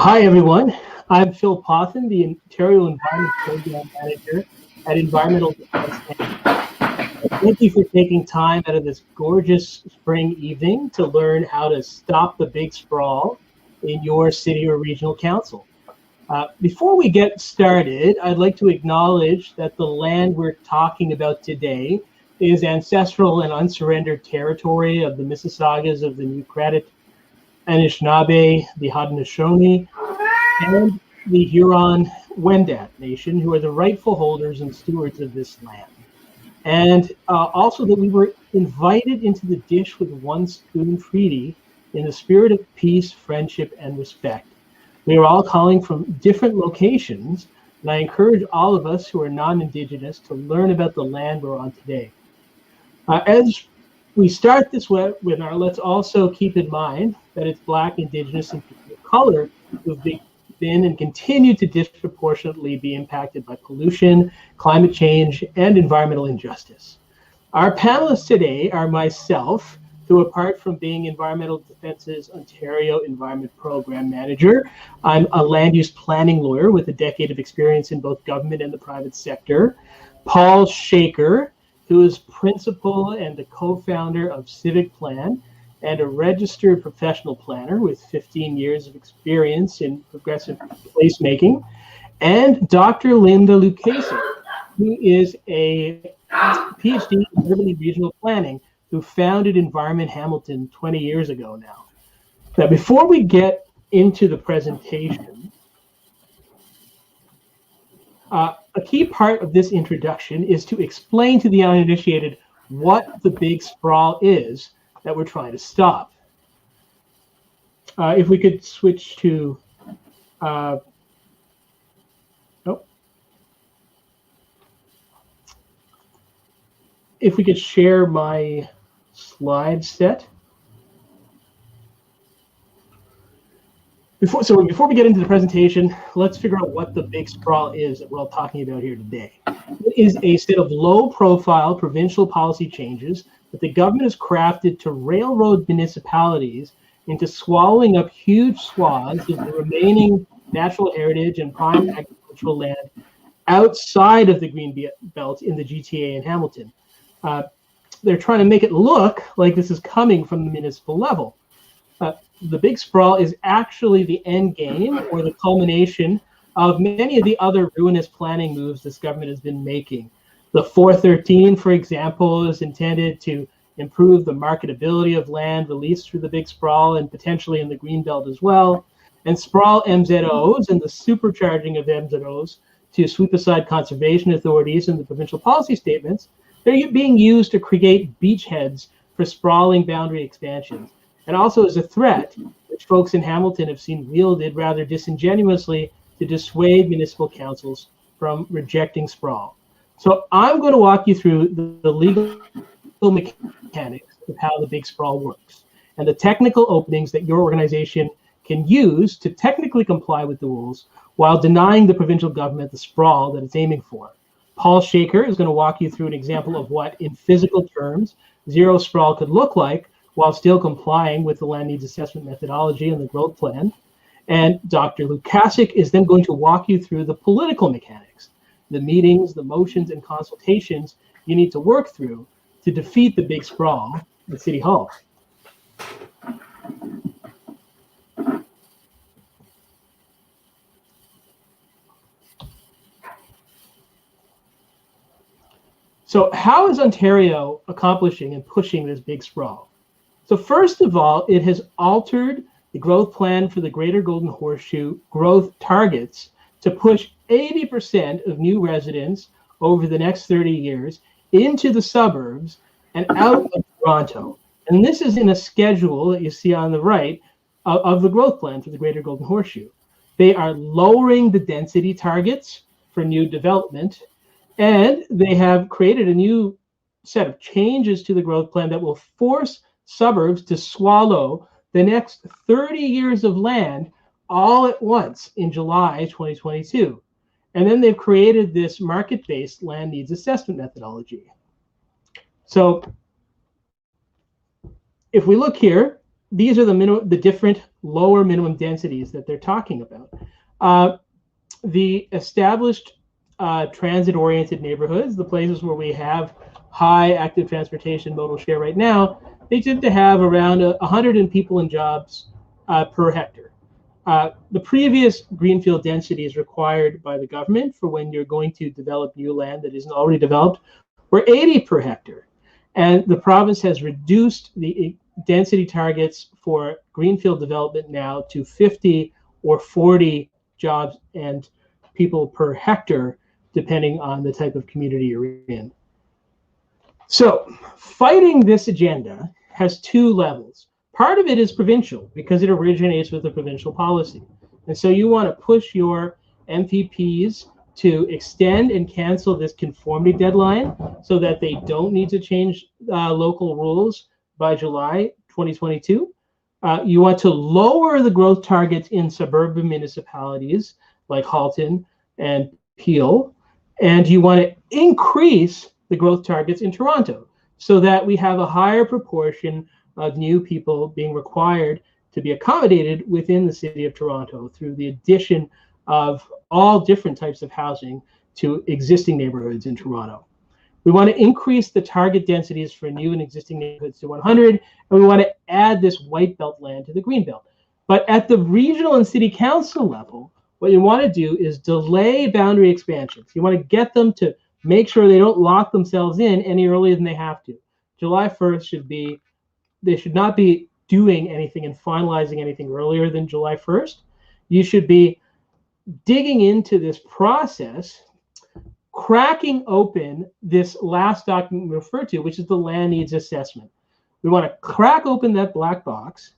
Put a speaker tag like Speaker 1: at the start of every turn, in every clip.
Speaker 1: Hi, everyone. I'm Phil Pothen, the Ontario Environment Program Manager at Environmental Defense Canada. Thank you for taking time out of this gorgeous spring evening to learn how to stop the big sprawl in your city or regional council. Before we get started, I'd like to acknowledge that the land we're talking about today is ancestral and unsurrendered territory of the Mississaugas of the New Credit, Anishinaabe, the Haudenosaunee, and the Huron-Wendat Nation, who are the rightful holders and stewards of this land. And also that we were invited into the dish with one spoon treaty in the spirit of peace, friendship, and respect. We are all calling from different locations, and I encourage all of us who are non-Indigenous to learn about the land we're on today. As we start this webinar, let's also keep in mind that it's Black, Indigenous, and people of color who've been and continue to disproportionately be impacted by pollution, climate change, and environmental injustice. Our panelists today are myself, who apart from being Environmental Defense's Ontario Environment Program Manager, I'm a land use planning lawyer with a decade of experience in both government and the private sector. Paul Shaker, who is principal and the co-founder of Civic Plan and a registered professional planner with 15 years of experience in progressive placemaking, and Dr. Linda Lucchese, who is a PhD in urban and regional planning, who founded Environment Hamilton 20 years ago now. Now, before we get into the presentation, a key part of this introduction is to explain to the uninitiated what the big sprawl is that we're trying to stop. If we could switch to, if we could share my slide set. Before we get into the presentation, let's figure out what the big sprawl is that we're all talking about here today. It is a set of low-profile provincial policy changes that the government has crafted to railroad municipalities into swallowing up huge swaths of the remaining natural heritage and prime agricultural land outside of the green belt in the GTA and Hamilton. They're trying to make it look like this is coming from the municipal level. The big sprawl is actually the end game or the culmination of many of the other ruinous planning moves this government has been making. The 413, for example, is intended to improve the marketability of land released through the big sprawl and potentially in the greenbelt as well. And sprawl MZOs and the supercharging of MZOs to sweep aside conservation authorities and the provincial policy statements, they're being used to create beachheads for sprawling boundary expansions. And also as a threat, which folks in Hamilton have seen wielded rather disingenuously to dissuade municipal councils from rejecting sprawl. So I'm going to walk you through the legal mechanics of how the big sprawl works and the technical openings that your organization can use to technically comply with the rules while denying the provincial government the sprawl that it's aiming for. Paul Shaker is going to walk you through an example of what, in physical terms, zero sprawl could look like while still complying with the land needs assessment methodology and the growth plan. And Dr. Lucasic is then going to walk you through the political mechanics, the meetings, the motions, and consultations you need to work through to defeat the big sprawl at City Hall. So how is Ontario accomplishing and pushing this big sprawl? So first of all, it has altered the growth plan for the Greater Golden Horseshoe growth targets to push 80% of new residents over the next 30 years into the suburbs and out of Toronto. And this is in a schedule that you see on the right of the growth plan for the Greater Golden Horseshoe. They are lowering the density targets for new development, and they have created a new set of changes to the growth plan that will force suburbs to swallow the next 30 years of land all at once in July 2022. And then they've created this market-based land needs assessment methodology. So if we look here, these are the different lower minimum densities that they're talking about. The established transit-oriented neighborhoods, the places where we have high active transportation modal share right now, they tend to have around 100 people in jobs per hectare. The previous greenfield densities required by the government for when you're going to develop new land that isn't already developed were 80 per hectare. And the province has reduced the density targets for greenfield development now to 50 or 40 jobs and people per hectare, depending on the type of community you're in. So fighting this agenda has two levels. Part of it is provincial because it originates with a provincial policy. And so you want to push your MPPs to extend and cancel this conformity deadline so that they don't need to change local rules by July 2022. You want to lower the growth targets in suburban municipalities like Halton and Peel, and you want to increase the growth targets in Toronto so that we have a higher proportion of new people being required to be accommodated within the city of Toronto through the addition of all different types of housing to existing neighborhoods in Toronto. We want to increase the target densities for new and existing neighborhoods to 100, and we want to add this white belt land to the green belt. But at the regional and city council level, what you want to do is delay boundary expansions. You want to get them to make sure they don't lock themselves in any earlier than they have to. July 1st they should not be doing anything and finalizing anything earlier than July 1st. You should be digging into this process, cracking open this last document we referred to, which is the land needs assessment. We want to crack open that black box,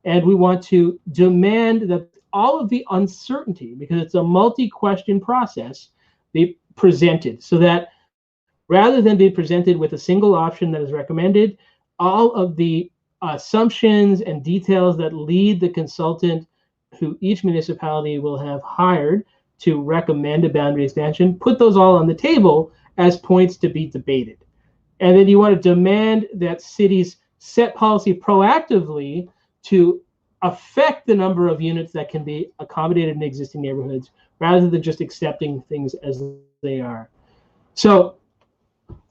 Speaker 1: and we want to demand that all of the uncertainty, because it's a multi-question process, be presented so that rather than being presented with a single option that is recommended, all of the assumptions and details that lead the consultant who each municipality will have hired to recommend a boundary expansion, put those all on the table as points to be debated. And then you want to demand that cities set policy proactively to affect the number of units that can be accommodated in existing neighborhoods rather than just accepting things as they are. So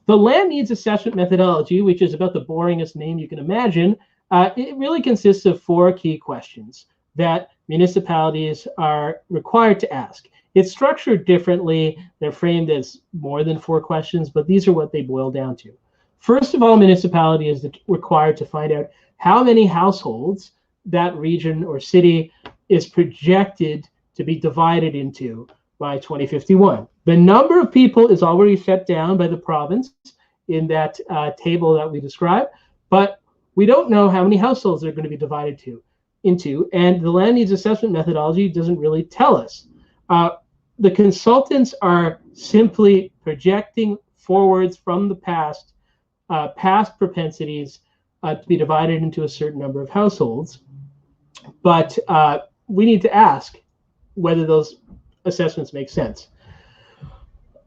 Speaker 1: the land needs assessment methodology, which is about the boringest name you can imagine, it really consists of 4 key questions that municipalities are required to ask. It's structured differently. They're framed as more than 4 questions, but these are what they boil down to. First of all, municipality is required to find out how many households that region or city is projected to be divided into by 2051. The number of people is already set down by the province in that table that we described, but we don't know how many households they're going to be divided into, and the land needs assessment methodology doesn't really tell us. The consultants are simply projecting forwards from the past, past propensities to be divided into a certain number of households, but we need to ask whether those assessments make sense.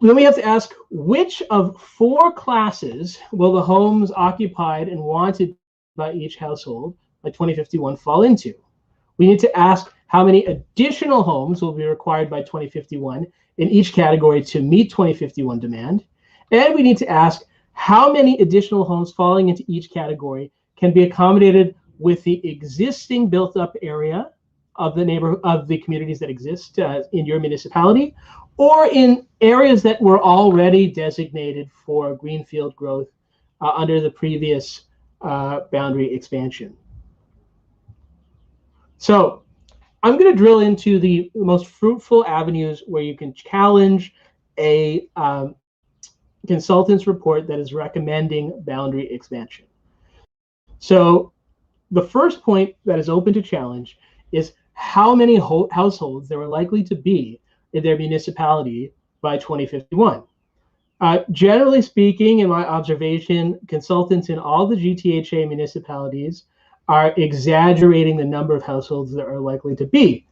Speaker 1: Then we have to ask, which of 4 classes will the homes occupied and wanted by each household by 2051 fall into? We need to ask how many additional homes will be required by 2051 in each category to meet 2051 demand. And we need to ask how many additional homes falling into each category can be accommodated with the existing built up area of the neighborhood of the communities that exist in your municipality, or in areas that were already designated for greenfield growth under the previous boundary expansion. So I'm going to drill into the most fruitful avenues where you can challenge a consultant's report that is recommending boundary expansion. So the first point that is open to challenge is how many households there are likely to be in their municipality by 2051. Generally speaking, in my observation, consultants in all the GTHA municipalities are exaggerating the number of households that are likely to be.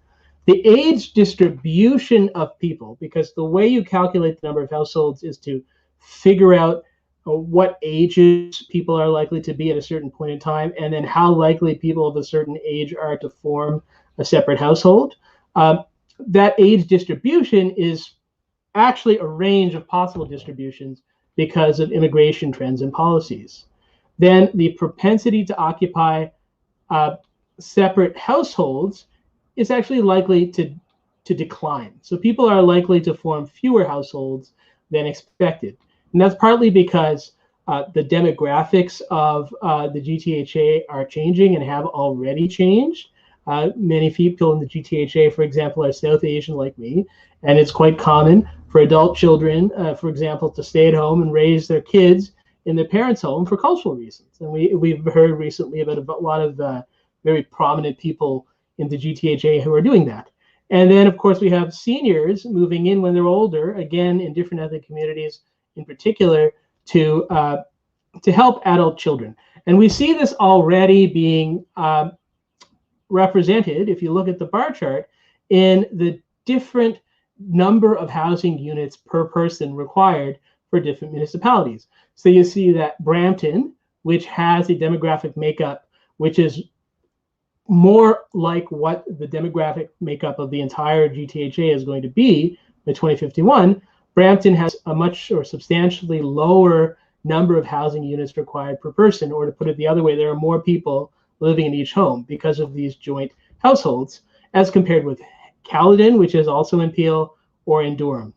Speaker 1: The age distribution of people, because the way you calculate the number of households is to figure out what ages people are likely to be at a certain point in time, and then how likely people of a certain age are to form a separate household. That age distribution is actually a range of possible distributions because of immigration trends and policies. Then the propensity to occupy separate households is actually likely to decline. So people are likely to form fewer households than expected. And that's partly because the demographics of the GTHA are changing and have already changed. Many people in the GTHA, for example, are South Asian like me, and it's quite common for adult children, for example, to stay at home and raise their kids in their parents' home for cultural reasons. And we've heard recently about a lot of very prominent people in the GTHA who are doing that. And then, of course, we have seniors moving in when they're older, again, in different ethnic communities in particular, to help adult children. And we see this already being represented, if you look at the bar chart, in the different number of housing units per person required for different municipalities. So you see that Brampton, which has a demographic makeup which is more like what the demographic makeup of the entire GTHA is going to be by 2051, Brampton has a much or substantially lower number of housing units required per person, or to put it the other way, there are more people living in each home because of these joint households, as compared with Caledon, which is also in Peel, or in Durham.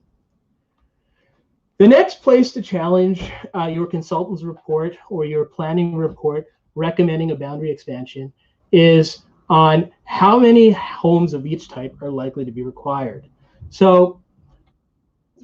Speaker 1: The next place to challenge your consultant's report or your planning report recommending a boundary expansion is on how many homes of each type are likely to be required. So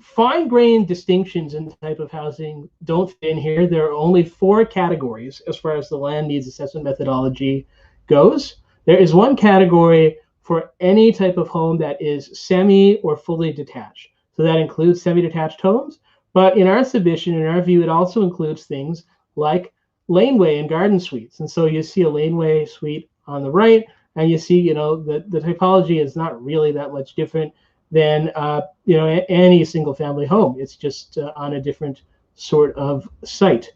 Speaker 1: fine-grained distinctions in the type of housing don't fit in here. There are only 4 categories as far as the land needs assessment methodology goes. There is one category for any type of home that is semi or fully detached. So that includes semi-detached homes, but in our submission, in our view, it also includes things like laneway and garden suites. And so you see a laneway suite on the right, and you see, the typology is not really that much different than, any single family home. It's just on a different sort of site.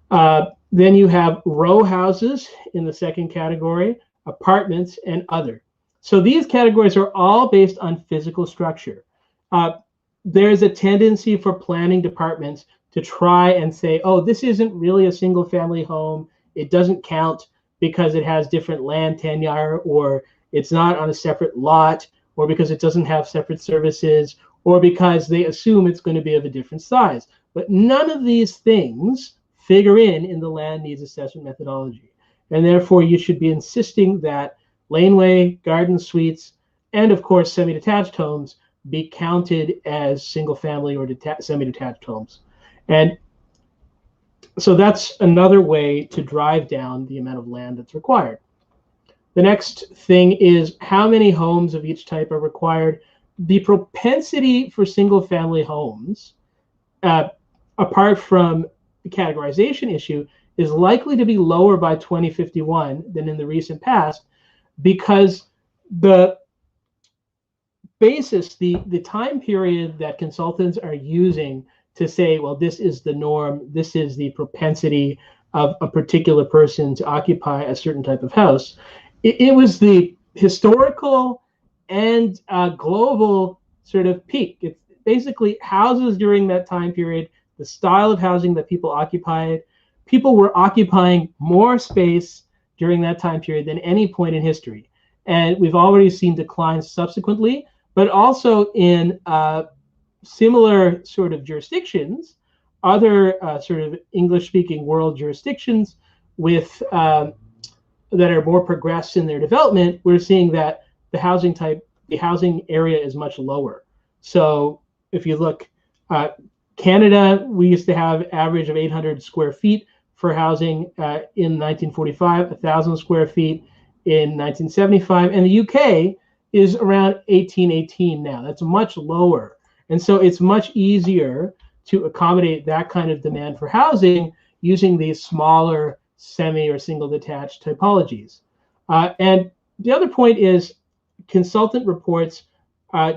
Speaker 1: Then you have row houses in the second category, apartments, and other. So these categories are all based on physical structure. There's a tendency for planning departments to try and say, oh, this isn't really a single family home. It doesn't count because it has different land tenure, or it's not on a separate lot, or because it doesn't have separate services, or because they assume it's going to be of a different size. But none of these things figure in the land needs assessment methodology. And therefore, you should be insisting that laneway, garden suites, and of course, semi-detached homes be counted as single family or semi-detached homes. And so that's another way to drive down the amount of land that's required. The next thing is how many homes of each type are required. The propensity for single family homes, apart from the categorization issue, is likely to be lower by 2051 than in the recent past, because the basis, the time period that consultants are using to say, well, this is the norm, this is the propensity of a particular person to occupy a certain type of house, it was the historical and global sort of peak. It's basically houses during that time period, the style of housing that people occupied. People were occupying more space during that time period than any point in history. And we've already seen declines subsequently, but also in similar sort of jurisdictions, other sort of English-speaking world jurisdictions with that are more progressed in their development, we're seeing that the housing area is much lower. So if you look, Canada, we used to have average of 800 square feet for housing in 1945, 1,000 square feet in 1975, and the UK is around 1818 now. That's much lower. And so it's much easier to accommodate that kind of demand for housing using these smaller semi or single detached typologies. And the other point is consultant reports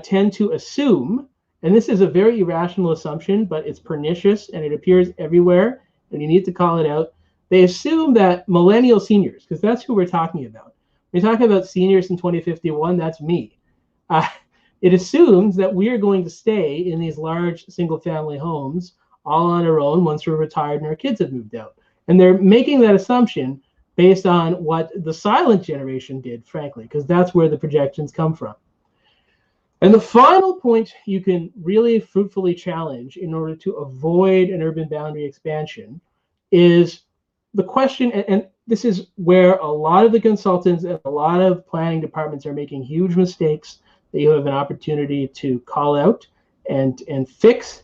Speaker 1: tend to assume, And this is a very irrational assumption, but it's pernicious and it appears everywhere, and you need to call it out. They assume that millennial seniors, because that's who we're talking about. We're talking about seniors in 2051, that's me. It assumes that we are going to stay in these large single-family homes all on our own once we're retired and our kids have moved out. And they're making that assumption based on what the silent generation did, frankly, because that's where the projections come from. And the final point you can really fruitfully challenge in order to avoid an urban boundary expansion is the question, and this is where a lot of the consultants and a lot of planning departments are making huge mistakes that you have an opportunity to call out and fix,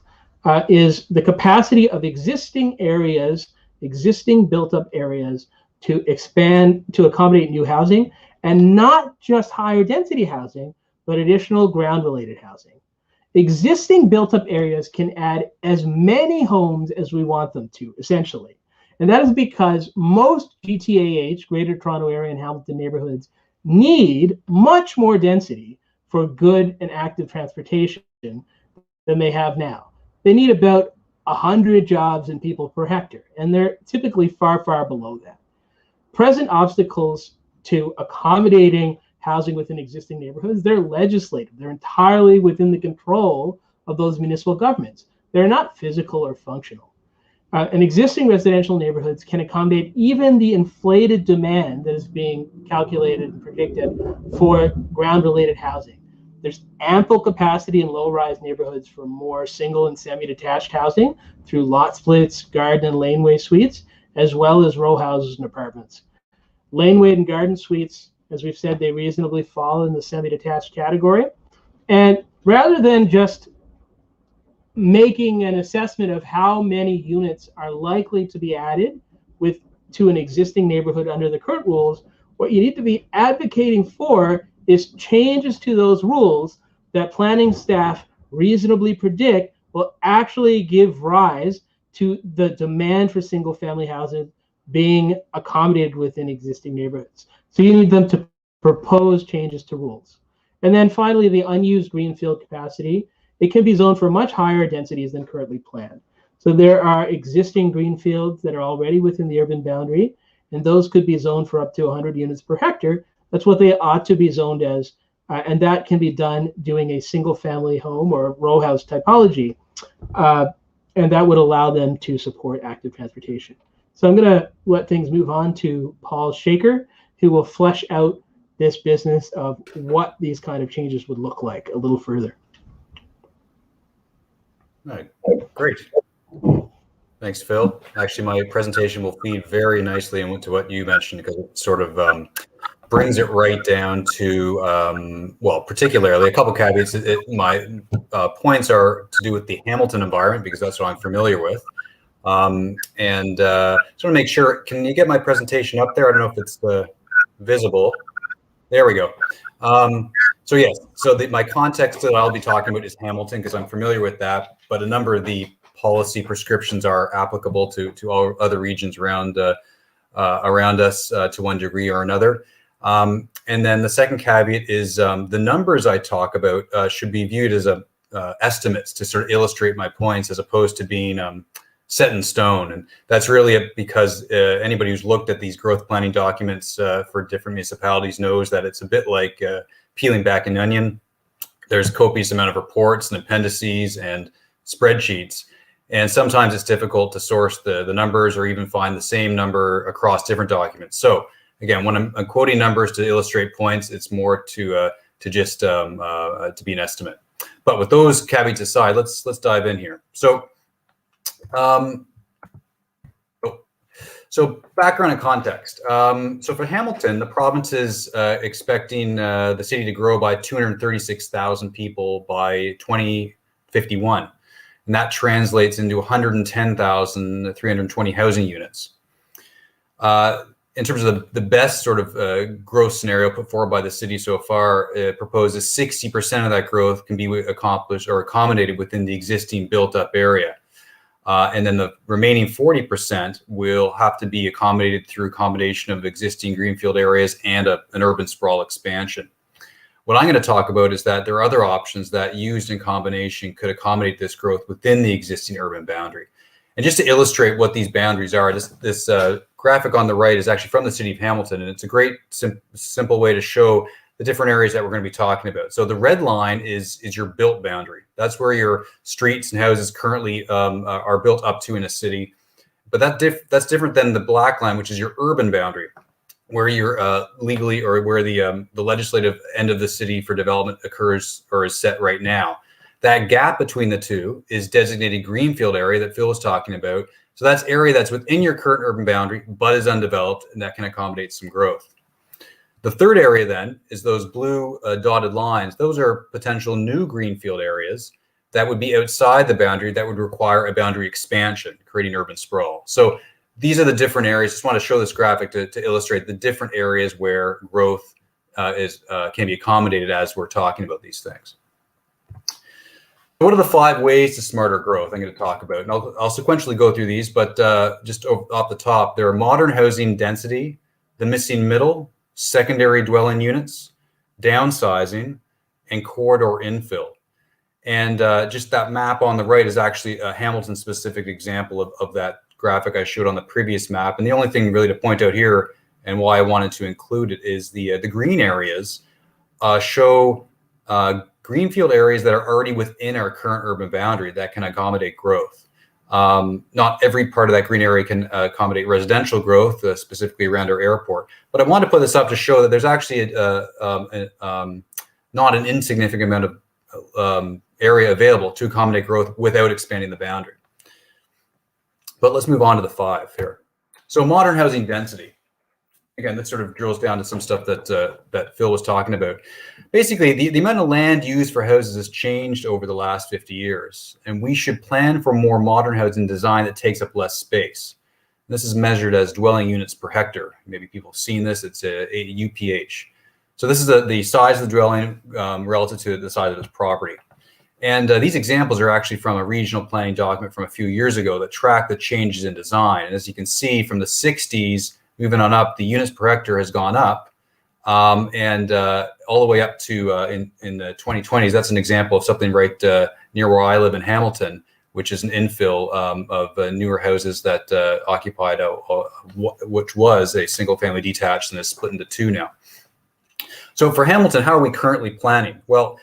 Speaker 1: is the capacity of existing areas, existing built-up areas, to expand, to accommodate new housing, and not just higher density housing, but additional ground-related housing. Existing built-up areas can add as many homes as we want them to, essentially. And that is because most GTAH, Greater Toronto Area and Hamilton neighborhoods, need much more density for good and active transportation than they have now. They need about 100 jobs and people per hectare, and they're typically far, far below that. Present obstacles to accommodating housing within existing neighborhoods, they're legislative. They're entirely within the control of those municipal governments. They're not physical or functional. And existing residential neighborhoods can accommodate even the inflated demand that is being calculated and predicted for ground-related housing. There's ample capacity in low-rise neighborhoods for more single and semi-detached housing through lot splits, garden and laneway suites, as well as row houses and apartments. Laneway and garden suites, as we've said, they reasonably fall in the semi-detached category. And rather than just making an assessment of how many units are likely to be added to an existing neighborhood under the current rules, what you need to be advocating for is changes to those rules that planning staff reasonably predict will actually give rise to the demand for single-family housing being accommodated within existing neighborhoods. So you need them to propose changes to rules. And then finally, the unused greenfield capacity. It can be zoned for much higher densities than currently planned. So there are existing greenfields that are already within the urban boundary, and those could be zoned for up to 100 units per hectare. That's what they ought to be zoned as, and that can be done doing a single-family home or row house typology, and that would allow them to support active transportation. So I'm going to let things move on to Paul Shaker, who will flesh out this business of what these kind of changes would look like a little further.
Speaker 2: All right, great. Thanks, Phil. Actually, my presentation will feed very nicely into what you mentioned, because it sort of brings it right down to, well, particularly a couple caveats. My points are to do with the Hamilton environment, because that's what I'm familiar with. And just want to make sure, can you get my presentation up there? I don't know if it's visible. There we go. So yes, so my context that I'll be talking about is Hamilton, because I'm familiar with that, but a number of the policy prescriptions are applicable to all other regions around us to one degree or another. And then the second caveat is the numbers I talk about should be viewed as estimates to sort of illustrate my points, as opposed to being set in stone. And that's really because anybody who's looked at these growth planning documents for different municipalities knows that it's a bit like peeling back an onion. There's copious amount of reports and appendices and spreadsheets. And sometimes it's difficult to source the numbers or even find the same number across different documents. So again, when I'm quoting numbers to illustrate points, it's more to just to be an estimate. But with those caveats aside, let's dive in here. So background and context. So for Hamilton, the province is expecting the city to grow by 236,000 people by 2051. And that translates into 110,320 housing units. In terms of the best sort of growth scenario put forward by the city so far, it proposes 60% of that growth can be accomplished or accommodated within the existing built up area. And then the remaining 40% will have to be accommodated through a combination of existing greenfield areas and an urban sprawl expansion. What I'm going to talk about is that there are other options that used in combination could accommodate this growth within the existing urban boundary. And just to illustrate what these boundaries are, this graphic on the right is actually from the city of Hamilton, and it's a great simple way to show the different areas that we're going to be talking about. So the red line is your built boundary. That's where your streets and houses currently are built up to in a city. But that's different than the black line, which is your urban boundary, where you're legally, or where the legislative end of the city for development occurs or is set right now. That gap between the two is designated greenfield area that Phil was talking about. So that's area that's within your current urban boundary, but is undeveloped, and that can accommodate some growth. The third area then is those blue dotted lines. Those are potential new greenfield areas that would be outside the boundary that would require a boundary expansion, creating urban sprawl. So these are the different areas. Just want to show this graphic to illustrate the different areas where growth can be accommodated as we're talking about these things. What are the 5 ways to smarter growth I'm going to talk about? And I'll sequentially go through these, but just off the top, there are modern housing density, the missing middle, secondary dwelling units, downsizing, and corridor infill. And just that map on the right is actually a Hamilton-specific example of that graphic I showed on the previous map. And the only thing really to point out here, and why I wanted to include it, is the green areas show greenfield areas that are already within our current urban boundary that can accommodate growth. Not every part of that green area can accommodate residential growth, specifically around our airport. But I want to put this up to show that there's actually not an insignificant amount of area available to accommodate growth without expanding the boundary. But let's move on to the 5 here. So modern housing density. Again, that sort of drills down to some stuff that Phil was talking about. Basically, the amount of land used for houses has changed over the last 50 years, and we should plan for more modern housing design that takes up less space. This is measured as dwelling units per hectare. Maybe people have seen this. It's a UPH. So this is the size of the dwelling relative to the size of its property. And these examples are actually from a regional planning document from a few years ago that track the changes in design. And as you can see, from the 60s, moving on up, the units per hectare has gone up, and all the way up to in the 2020s. That's an example of something right near where I live in Hamilton, which is an infill of newer houses that occupied which was a single-family detached and is split into 2 now. So for Hamilton, how are we currently planning? Well,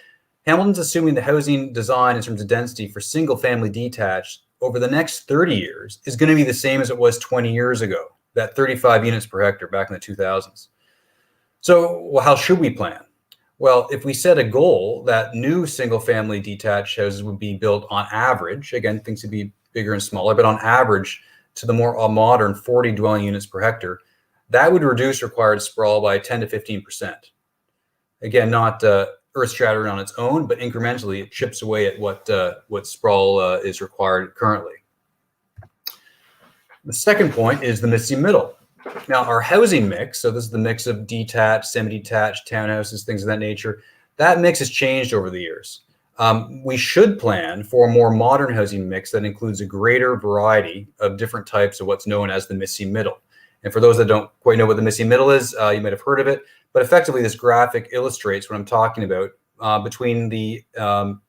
Speaker 2: Hamilton's assuming the housing design in terms of density for single-family detached over the next 30 years is going to be the same as it was 20 years ago, that 35 units per hectare back in the 2000s. So how should we plan? Well, if we set a goal that new single-family detached houses would be built on average, again, things would be bigger and smaller, but on average to the more modern 40 dwelling units per hectare, that would reduce required sprawl by 10 to 15%. Again, not earth-shattering on its own, but incrementally it chips away at what sprawl is required currently. The second point is the missing middle. Now, our housing mix, so this is the mix of detached, semi-detached, townhouses, things of that nature, that mix has changed over the years. We should plan for a more modern housing mix that includes a greater variety of different types of what's known as the missing middle. And for those that don't quite know what the missing middle is, you might have heard of it, but effectively this graphic illustrates what I'm talking about between the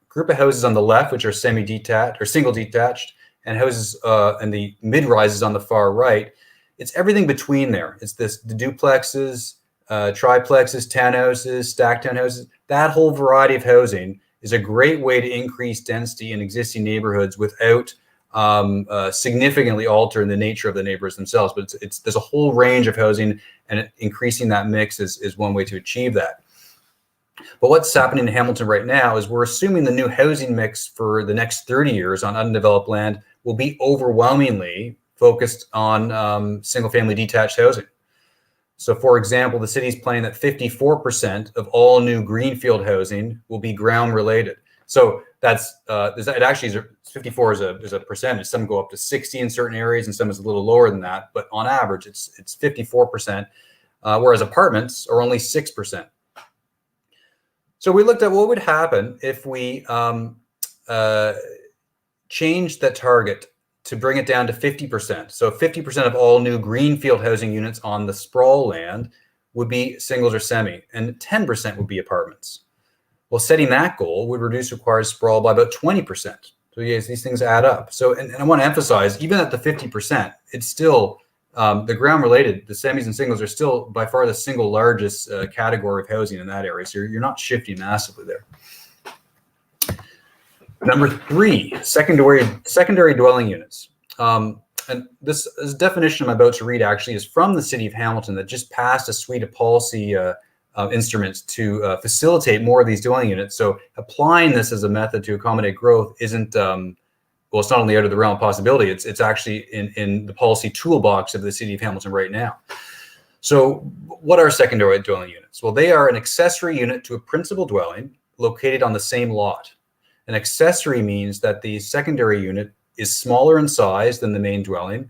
Speaker 2: group of houses on the left, which are semi-detached or single-detached, and houses and the mid-rises on the far right. It's everything between there. It's the duplexes, triplexes, townhouses, stacked townhouses. That whole variety of housing is a great way to increase density in existing neighborhoods without significantly altering the nature of the neighborhoods themselves. But there's a whole range of housing, and increasing that mix is one way to achieve that. But what's happening in Hamilton right now is we're assuming the new housing mix for the next 30 years on undeveloped land will be overwhelmingly focused on single-family detached housing. So, for example, the city's planning that 54% of all new greenfield housing will be ground-related. So that's it actually is 54 is a percentage. Some go up to 60 in certain areas, and some is a little lower than that. But on average, it's 54%, whereas apartments are only 6%. So we looked at what would happen if we changed that target to bring it down to 50%. So 50% of all new greenfield housing units on the sprawl land would be singles or semi, and 10% would be apartments. Well, setting that goal would reduce required sprawl by about 20%. So yes, these things add up. So, and I want to emphasize, even at the 50%, it's still the ground related, the semis and singles are still by far the single largest category of housing in that area. So you're not shifting massively there. Number 3, secondary dwelling units. And this definition I'm about to read actually is from the city of Hamilton that just passed a suite of policy instruments to facilitate more of these dwelling units. So applying this as a method to accommodate growth isn't, well, it's not only out of the realm of possibility, it's actually in the policy toolbox of the city of Hamilton right now. So what are secondary dwelling units? Well, they are an accessory unit to a principal dwelling located on the same lot. An accessory means that the secondary unit is smaller in size than the main dwelling,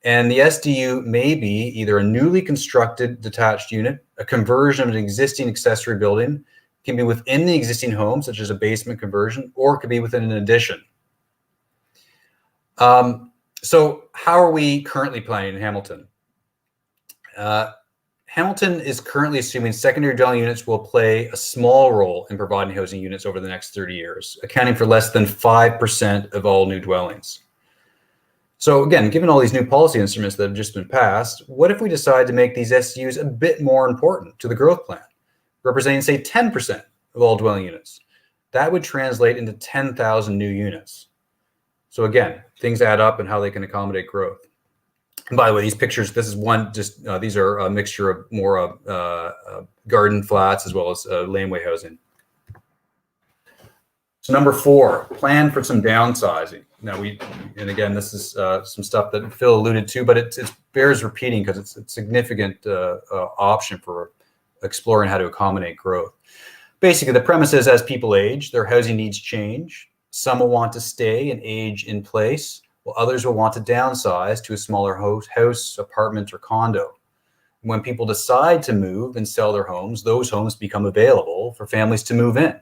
Speaker 2: and the SDU may be either a newly constructed detached unit, a conversion of an existing accessory building, can be within the existing home, such as a basement conversion, or it could be within an addition. So how are we currently planning in Hamilton? Hamilton is currently assuming secondary dwelling units will play a small role in providing housing units over the next 30 years, accounting for less than 5% of all new dwellings. So again, given all these new policy instruments that have just been passed, what if we decide to make these SDUs a bit more important to the growth plan, representing, say, 10% of all dwelling units? That would translate into 10,000 new units. So again, things add up and how they can accommodate growth. And by the way, these pictures, this is one, just these are a mixture of more garden flats as well as laneway housing. So number 4, plan for some downsizing. Now and again, this is some stuff that Phil alluded to, but it bears repeating because it's a significant option for exploring how to accommodate growth. Basically, the premise is as people age, their housing needs change. Some will want to stay and age in place, while others will want to downsize to a smaller house, apartment, or condo. When people decide to move and sell their homes, those homes become available for families to move in. And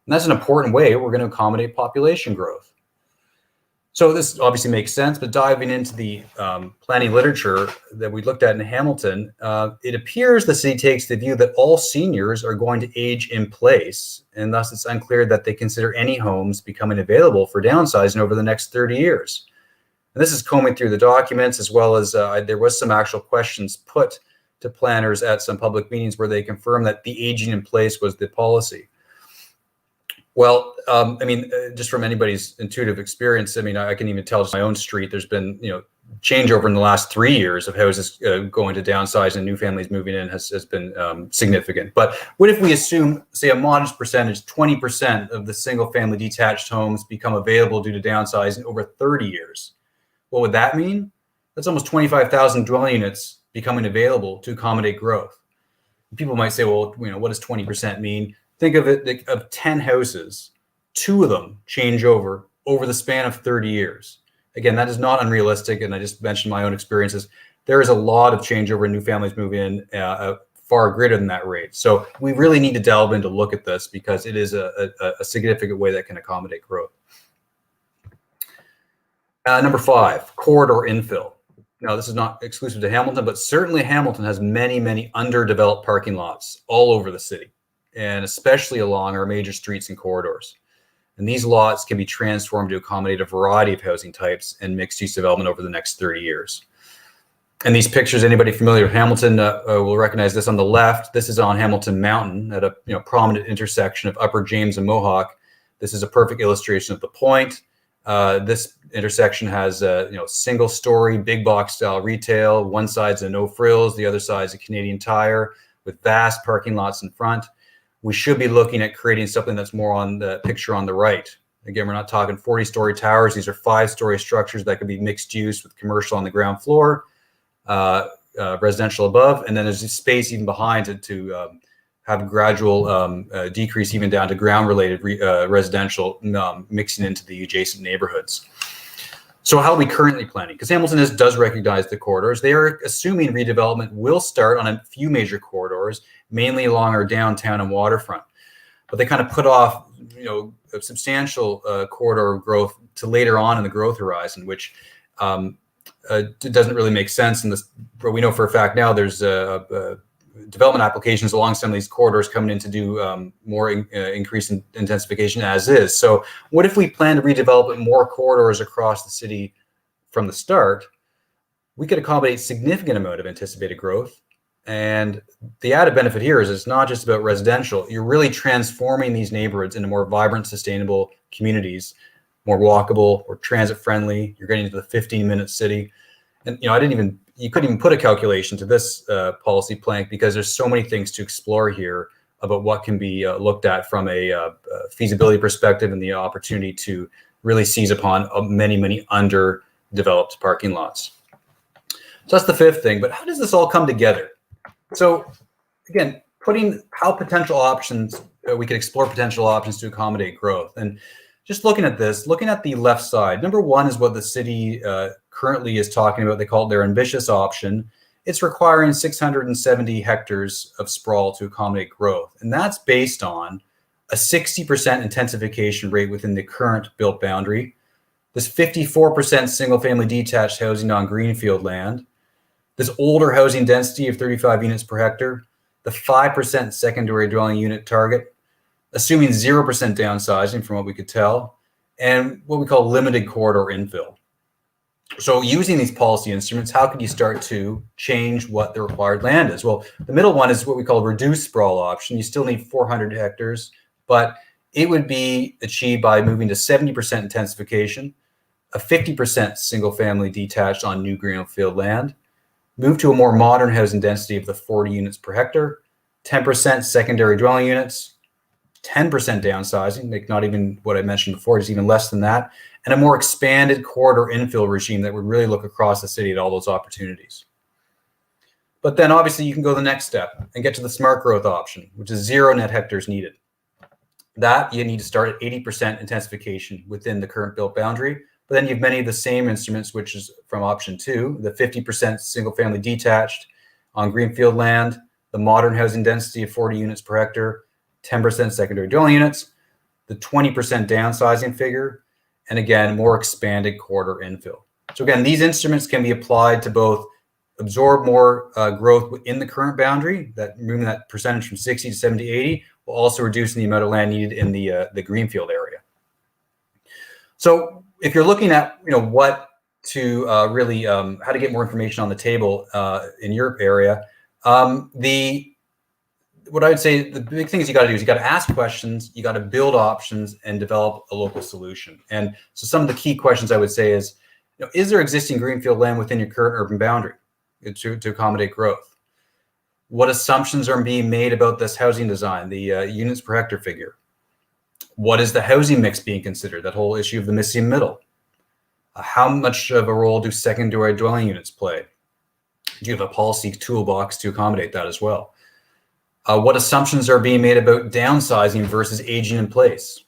Speaker 2: that's an important way we're going to accommodate population growth. So this obviously makes sense, but diving into the planning literature that we looked at in Hamilton, it appears the city takes the view that all seniors are going to age in place, and thus it's unclear that they consider any homes becoming available for downsizing over the next 30 years. And this is combing through the documents, as well as there was some actual questions put to planners at some public meetings where they confirmed that the aging in place was the policy. Well, I mean, just from anybody's intuitive experience, I mean, I can even tell just my own street, there's been, changeover in the last 3 years of houses going to downsize and new families moving in has been significant. But what if we assume, say, a modest percentage, 20% of the single family detached homes become available due to downsizing over 30 years? What would that mean? That's almost 25,000 dwelling units becoming available to accommodate growth. People might say, well, what does 20% mean? Think of it, of 10 houses, 2 of them change over the span of 30 years. Again, that is not unrealistic, and I just mentioned my own experiences. There is a lot of changeover, new families move in far greater than that rate. So we really need to delve in to look at this because it is a significant way that can accommodate growth. Number 5, corridor infill. Now, this is not exclusive to Hamilton, but certainly Hamilton has many, many underdeveloped parking lots all over the city, and especially along our major streets and corridors. And these lots can be transformed to accommodate a variety of housing types and mixed-use development over the next 30 years. And these pictures, anybody familiar with Hamilton will recognize this on the left. This is on Hamilton Mountain at a prominent intersection of Upper James and Mohawk. This is a perfect illustration of the point. This intersection has single-story, big box style retail. One side's a No Frills, the other side's a Canadian Tire with vast parking lots in front. We should be looking at creating something that's more on the picture on the right. Again, we're not talking 40-story towers. These are 5-story structures that could be mixed use with commercial on the ground floor, residential above, and then there's space even behind it to have a gradual decrease even down to ground-related residential mixing into the adjacent neighborhoods. So how are we currently planning? Because Hamilton does recognize the corridors. They are assuming redevelopment will start on a few major corridors, mainly along our downtown and waterfront. But they kind of put off, a substantial corridor growth to later on in the growth horizon, which doesn't really make sense. But we know for a fact now there's development applications along some of these corridors coming in to do more increase in intensification as is. So what if we plan to redevelop more corridors across the city from the start? We could accommodate significant amount of anticipated growth. And the added benefit here is it's not just about residential. You're really transforming these neighborhoods into more vibrant, sustainable communities, more walkable or transit friendly. You're getting into the 15-minute city. And you couldn't even put a calculation to this policy plank because there's so many things to explore here about what can be looked at from a feasibility perspective and the opportunity to really seize upon many, many underdeveloped parking lots. So that's the fifth thing, but how does this all come together? So again, putting how potential options, we could explore potential options to accommodate growth. And just looking at this, looking at the left side, number one is what the city currently is talking about. They call it their ambitious option. It's requiring 670 hectares of sprawl to accommodate growth. And that's based on a 60% intensification rate within the current built boundary, this 54% single family detached housing on greenfield land, this older housing density of 35 units per hectare, the 5% secondary dwelling unit target, assuming 0% downsizing from what we could tell, and what we call limited corridor infill. So using these policy instruments, how can you start to change what the required land is? Well, the middle one is what we call reduced sprawl option. You still need 400 hectares, but it would be achieved by moving to 70% intensification, a 50% single family detached on new greenfield land, move to a more modern housing density of the 40 units per hectare, 10% secondary dwelling units, 10% downsizing, like not even what I mentioned before, just even less than that, and a more expanded corridor infill regime that would really look across the city at all those opportunities. But then obviously you can go the next step and get to the smart growth option, which is 0 net hectares needed. That you need to start at 80% intensification within the current built boundary. But then you have many of the same instruments, which is from option 2, the 50% single family detached on greenfield land, the modern housing density of 40 units per hectare, 10% secondary dwelling units, the 20% downsizing figure, and again, more expanded corridor infill. So again, these instruments can be applied to both absorb more growth within the current boundary, that moving that percentage from 60 to 70, 80, while also reducing the amount of land needed in the greenfield area. So if you're looking at what to really how to get more information on the table in your area, what I would say the big things you got to do is you got to ask questions, you got to build options, and develop a local solution. And so some of the key questions I would say is, is there existing greenfield land within your current urban boundary to accommodate growth? What assumptions are being made about this housing design, the units per hectare figure? What is the housing mix being considered? That whole issue of the missing middle. How much of a role do secondary dwelling units play? Do you have a policy toolbox to accommodate that as well? What assumptions are being made about downsizing versus aging in place?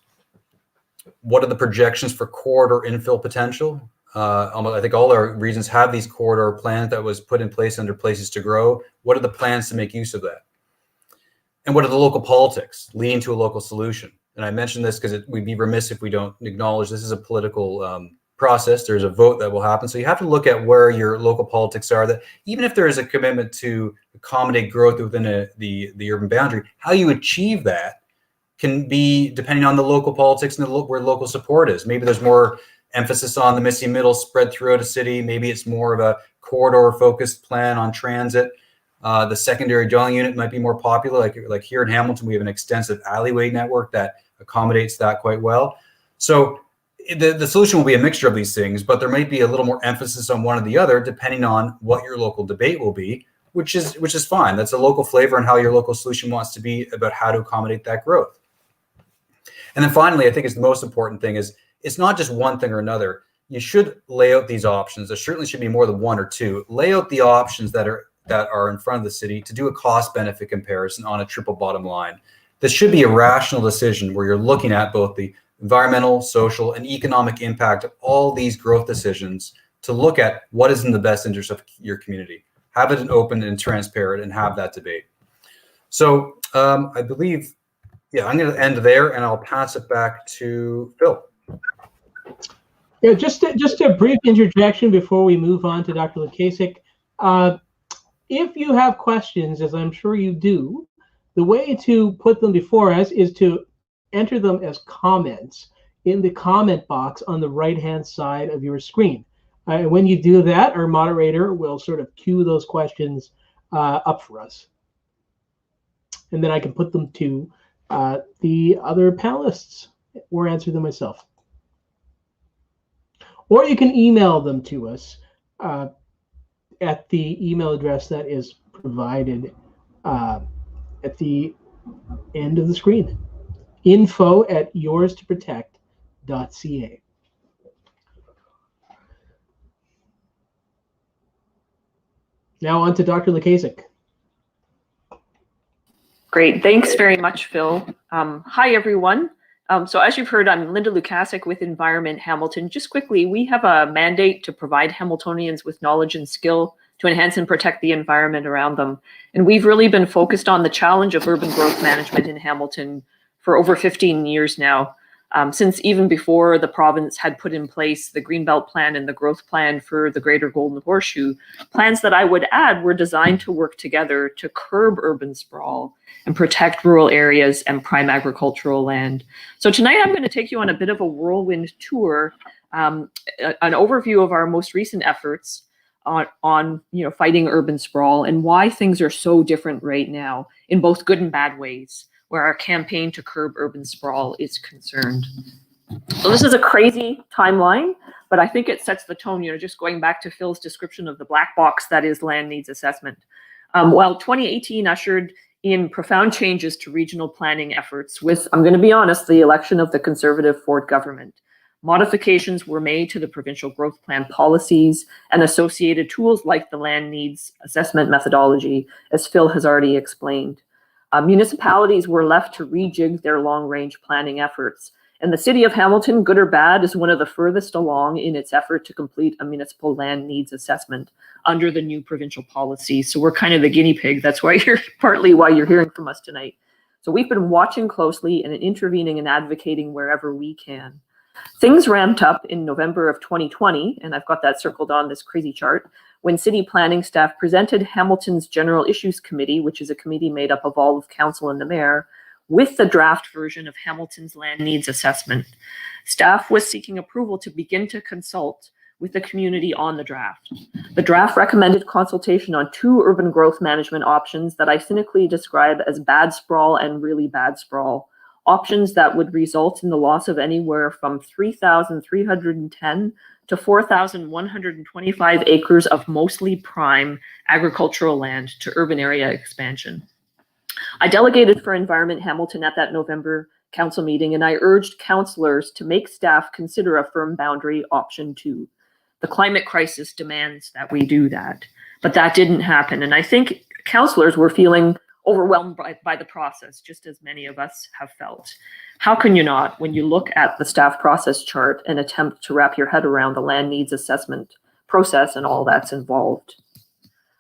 Speaker 2: What are the projections for corridor infill potential? I think all our regions have these corridor plans that was put in place under places to grow. What are the plans to make use of that? And what are the local politics leading to a local solution? And I mention this because we'd be remiss if we don't acknowledge this is a political process. There's a vote that will happen. So you have to look at where your local politics are, that even if there is a commitment to accommodate growth within the urban boundary, how you achieve that can be depending on the local politics and where local support is. Maybe there's more emphasis on the missing middle spread throughout a city. Maybe it's more of a corridor focused plan on transit. The secondary dwelling unit might be more popular. Like here in Hamilton, we have an extensive alleyway network that accommodates that quite well. So the solution will be a mixture of these things, but there might be a little more emphasis on one or the other depending on what your local debate will be, which is fine. That's a local flavor and how your local solution wants to be about how to accommodate that growth. And then finally, I think it's the most important thing is it's not just one thing or another. You should lay out these options. There certainly should be more than one or two. Lay out the options that are in front of the city to do a cost benefit comparison on a triple bottom line. This should be a rational decision where you're looking at both the environmental, social, and economic impact of all these growth decisions to look at what is in the best interest of your community. Have it open and transparent and have that debate. So I believe, I'm going to end there and I'll pass it back to Phil.
Speaker 1: Yeah, just a brief interjection before we move on to Dr. Lukasik. if you have questions, as I'm sure you do, the way to put them before us is to enter them as comments in the comment box on the right-hand side of your screen. When you do that, our moderator will sort of queue those questions up for us. And then I can put them to the other panelists or answer them myself. Or you can email them to us at the email address that is provided at the end of the screen. info@yourstoprotect.ca. Now on to Dr. Lukasik.
Speaker 3: Great, thanks very much, Phil. Hi, everyone. So as you've heard, I'm Linda Lukasik with Environment Hamilton. Just quickly, we have a mandate to provide Hamiltonians with knowledge and skill to enhance and protect the environment around them. And we've really been focused on the challenge of urban growth management in Hamilton for over 15 years now, since even before the province had put in place the Greenbelt Plan and the growth plan for the Greater Golden Horseshoe. Plans that I would add were designed to work together to curb urban sprawl and protect rural areas and prime agricultural land. So tonight I'm going to take you on a bit of a whirlwind tour, an overview of our most recent efforts on fighting urban sprawl and why things are so different right now in both good and bad ways, where our campaign to curb urban sprawl is concerned. So this is a crazy timeline, but I think it sets the tone, just going back to Phil's description of the black box that is land needs assessment. While 2018 ushered in profound changes to regional planning efforts with, I'm going to be honest, the election of the Conservative Ford government, modifications were made to the provincial growth plan policies and associated tools like the land needs assessment methodology, as Phil has already explained. Municipalities were left to rejig their long-range planning efforts. And the city of Hamilton, good or bad, is one of the furthest along in its effort to complete a municipal land needs assessment under the new provincial policy. So we're kind of the guinea pig. That's why partly why you're hearing from us tonight. So we've been watching closely and intervening and advocating wherever we can. Things ramped up in November of 2020, and I've got that circled on this crazy chart, when city planning staff presented Hamilton's General Issues Committee, which is a committee made up of all of council and the mayor, with the draft version of Hamilton's land needs assessment. Staff was seeking approval to begin to consult with the community on the draft. The draft recommended consultation on 2 urban growth management options that I cynically describe as bad sprawl and really bad sprawl. Options that would result in the loss of anywhere from 3,310 to 4,125 acres of mostly prime agricultural land to urban area expansion. I delegated for Environment Hamilton at that November council meeting, and I urged councillors to make staff consider a firm boundary option 2. The climate crisis demands that we do that, but that didn't happen. And I think councillors were feeling overwhelmed by the process, just as many of us have felt. How can you not when you look at the staff process chart and attempt to wrap your head around the land needs assessment process and all that's involved?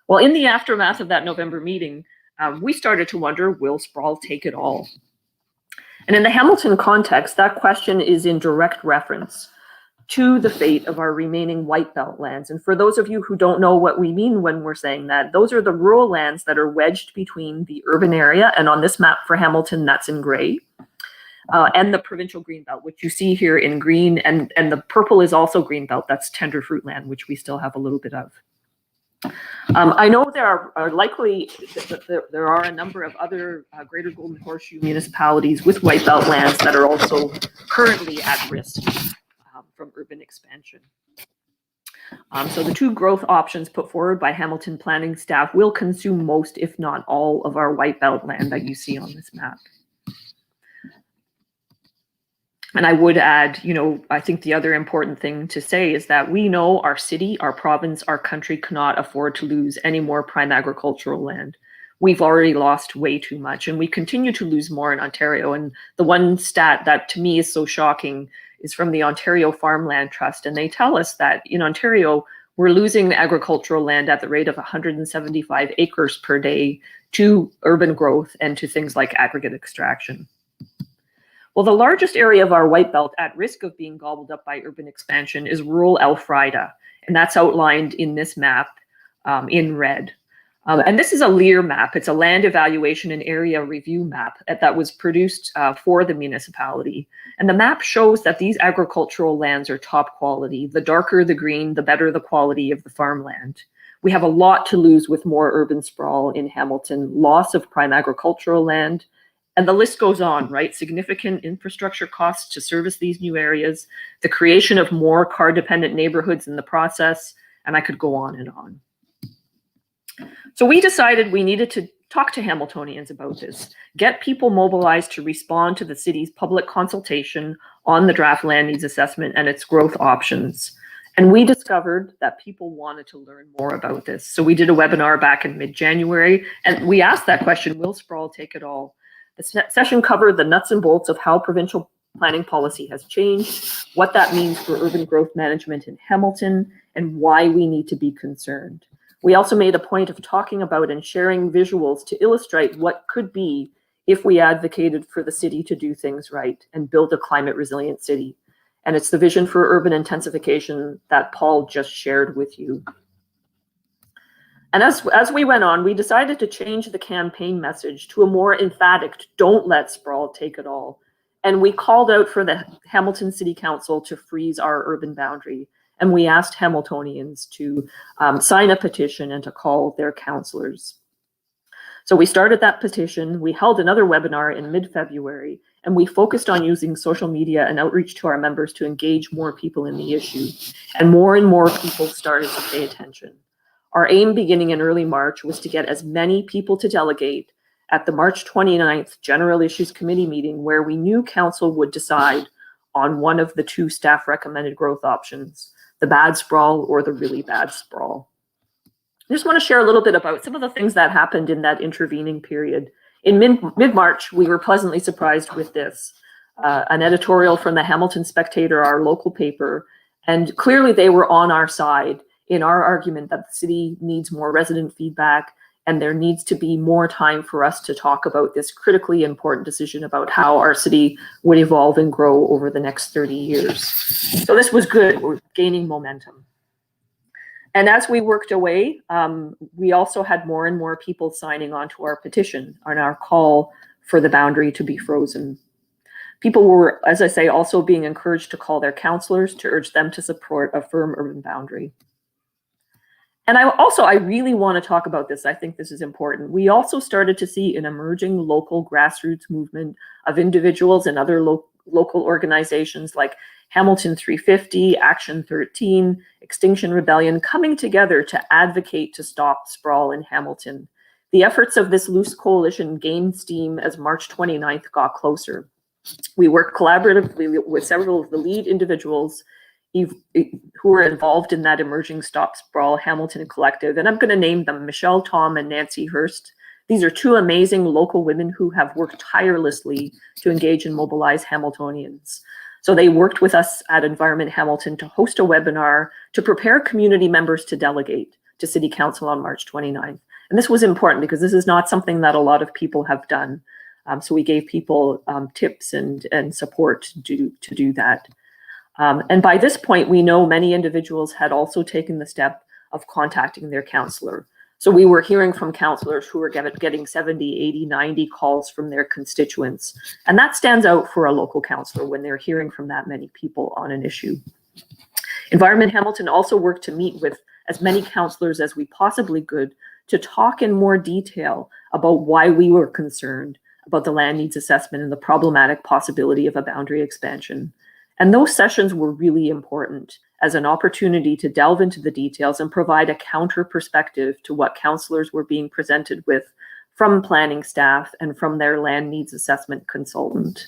Speaker 3: Well, in the aftermath of that November meeting, we started to wonder, will sprawl take it all? And in the Hamilton context, that question is in direct reference to the fate of our remaining white belt lands. And for those of you who don't know what we mean when we're saying that, those are the rural lands that are wedged between the urban area, and on this map for Hamilton, that's in gray, and the provincial green belt, which you see here in green, and the purple is also green belt, that's tender fruit land, which we still have a little bit of. I know there are likely, there are a number of other Greater Golden Horseshoe municipalities with white belt lands that are also currently at risk from urban expansion. So the 2 growth options put forward by Hamilton planning staff will consume most, if not all, of our white belt land that you see on this map. And I would add, I think the other important thing to say is that we know our city, our province, our country cannot afford to lose any more prime agricultural land. We've already lost way too much, and we continue to lose more in Ontario. And the one stat that to me is so shocking is from the Ontario Farmland Trust. And they tell us that in Ontario, we're losing agricultural land at the rate of 175 acres per day to urban growth and to things like aggregate extraction. Well, the largest area of our white belt at risk of being gobbled up by urban expansion is rural Elfrida, and that's outlined in this map in red. And this is a LEAR map. It's a land evaluation and area review map that was produced for the municipality. And the map shows that these agricultural lands are top quality. The darker the green, the better the quality of the farmland. We have a lot to lose with more urban sprawl in Hamilton, loss of prime agricultural land, and the list goes on, right? Significant infrastructure costs to service these new areas, the creation of more car-dependent neighborhoods in the process, and I could go on and on. So we decided we needed to talk to Hamiltonians about this, get people mobilized to respond to the city's public consultation on the draft land needs assessment and its growth options. And we discovered that people wanted to learn more about this. So we did a webinar back in mid-January, and we asked that question, will sprawl take it all? The session covered the nuts and bolts of how provincial planning policy has changed, what that means for urban growth management in Hamilton, and why we need to be concerned. We also made a point of talking about and sharing visuals to illustrate what could be if we advocated for the city to do things right and build a climate resilient city. And it's the vision for urban intensification that Paul just shared with you. And as we went on, we decided to change the campaign message to a more emphatic, don't let sprawl take it all. And we called out for the Hamilton City Council to freeze our urban boundary. And we asked Hamiltonians to sign a petition and to call their councillors. So we started that petition. We held another webinar in mid-February, and we focused on using social media and outreach to our members to engage more people in the issue. And more people started to pay attention. Our aim beginning in early March was to get as many people to delegate at the March 29th General Issues Committee meeting, where we knew council would decide on one of the two staff recommended growth options, the bad sprawl or the really bad sprawl. I just want to share a little bit about some of the things that happened in that intervening period. In mid-March, we were pleasantly surprised with this, an editorial from the Hamilton Spectator, our local paper, and clearly they were on our side in our argument that the city needs more resident feedback and there needs to be more time for us to talk about this critically important decision about how our city would evolve and grow over the next 30 years. So this was good, we're gaining momentum. And as we worked away, we also had more and more people signing on to our petition on our call for the boundary to be frozen. People were, as I say, also being encouraged to call their councillors to urge them to support a firm urban boundary. And I really want to talk about this. I think this is important. We also started to see an emerging local grassroots movement of individuals and other local organizations like Hamilton 350, Action 13, Extinction Rebellion coming together to advocate to stop sprawl in Hamilton. The efforts of this loose coalition gained steam as March 29th got closer. We worked collaboratively with several of the lead individuals who are involved in that emerging Stop Sprawl Hamilton collective. And I'm going to name them, Michelle Tom and Nancy Hurst. These are two amazing local women who have worked tirelessly to engage and mobilize Hamiltonians. So they worked with us at Environment Hamilton to host a webinar to prepare community members to delegate to City Council on March 29th. And this was important because this is not something that a lot of people have done. So we gave people tips and support to do that. And by this point, we know many individuals had also taken the step of contacting their councillor. So we were hearing from councillors who were getting 70, 80, 90 calls from their constituents. And that stands out for a local councillor when they're hearing from that many people on an issue. Environment Hamilton also worked to meet with as many councillors as we possibly could to talk in more detail about why we were concerned about the land needs assessment and the problematic possibility of a boundary expansion. And those sessions were really important as an opportunity to delve into the details and provide a counter perspective to what councillors were being presented with from planning staff and from their land needs assessment consultant.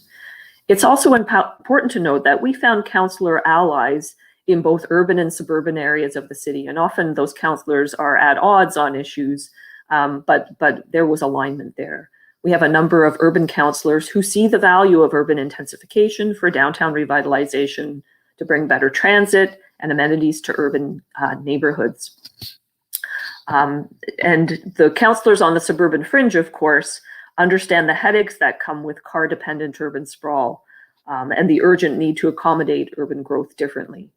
Speaker 3: It's also important to note that we found councillor allies in both urban and suburban areas of the city. And often those councillors are at odds on issues, but there was alignment there. We have a number of urban councillors who see the value of urban intensification for downtown revitalization to bring better transit and amenities to urban neighborhoods. And the councillors on the suburban fringe, of course, understand the headaches that come with car-dependent urban sprawl and the urgent need to accommodate urban growth differently.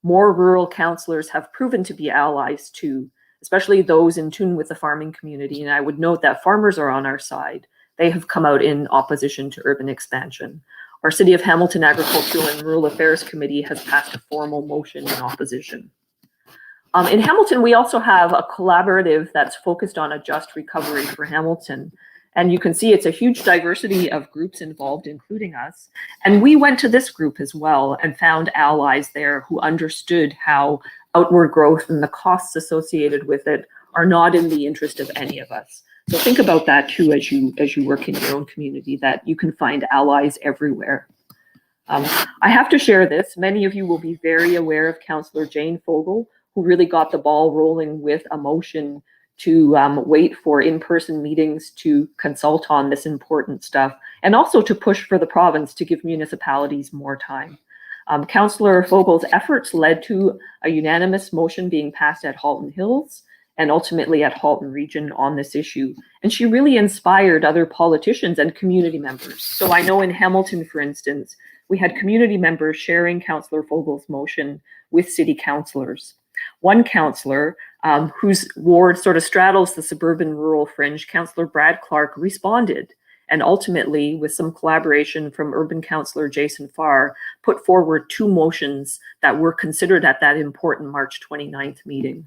Speaker 3: More rural councillors have proven to be allies to especially those in tune with the farming community. And I would note that farmers are on our side. They have come out in opposition to urban expansion. Our City of Hamilton Agricultural and Rural Affairs Committee has passed a formal motion in opposition. In Hamilton, we also have a collaborative that's focused on a just recovery for Hamilton. And you can see it's a huge diversity of groups involved, including us. And we went to this group as well and found allies there who understood how outward growth and the costs associated with it are not in the interest of any of us. So think about that too as you work in your own community, that you can find allies everywhere. I have to share this. Many of you will be very aware of Councillor Jane Fogel, who really got the ball rolling with a motion to wait for in-person meetings to consult on this important stuff, and also to push for the province to give municipalities more time. Councillor Fogel's efforts led to a unanimous motion being passed at Halton Hills and ultimately at Halton Region on this issue. And she really inspired other politicians and community members. So I know in Hamilton, for instance, we had community members sharing Councillor Fogel's motion with city councillors. One councillor whose ward sort of straddles the suburban rural fringe, Councillor Brad Clark, responded, and ultimately, with some collaboration from urban councillor Jason Farr, put forward two motions that were considered at that important March 29th meeting.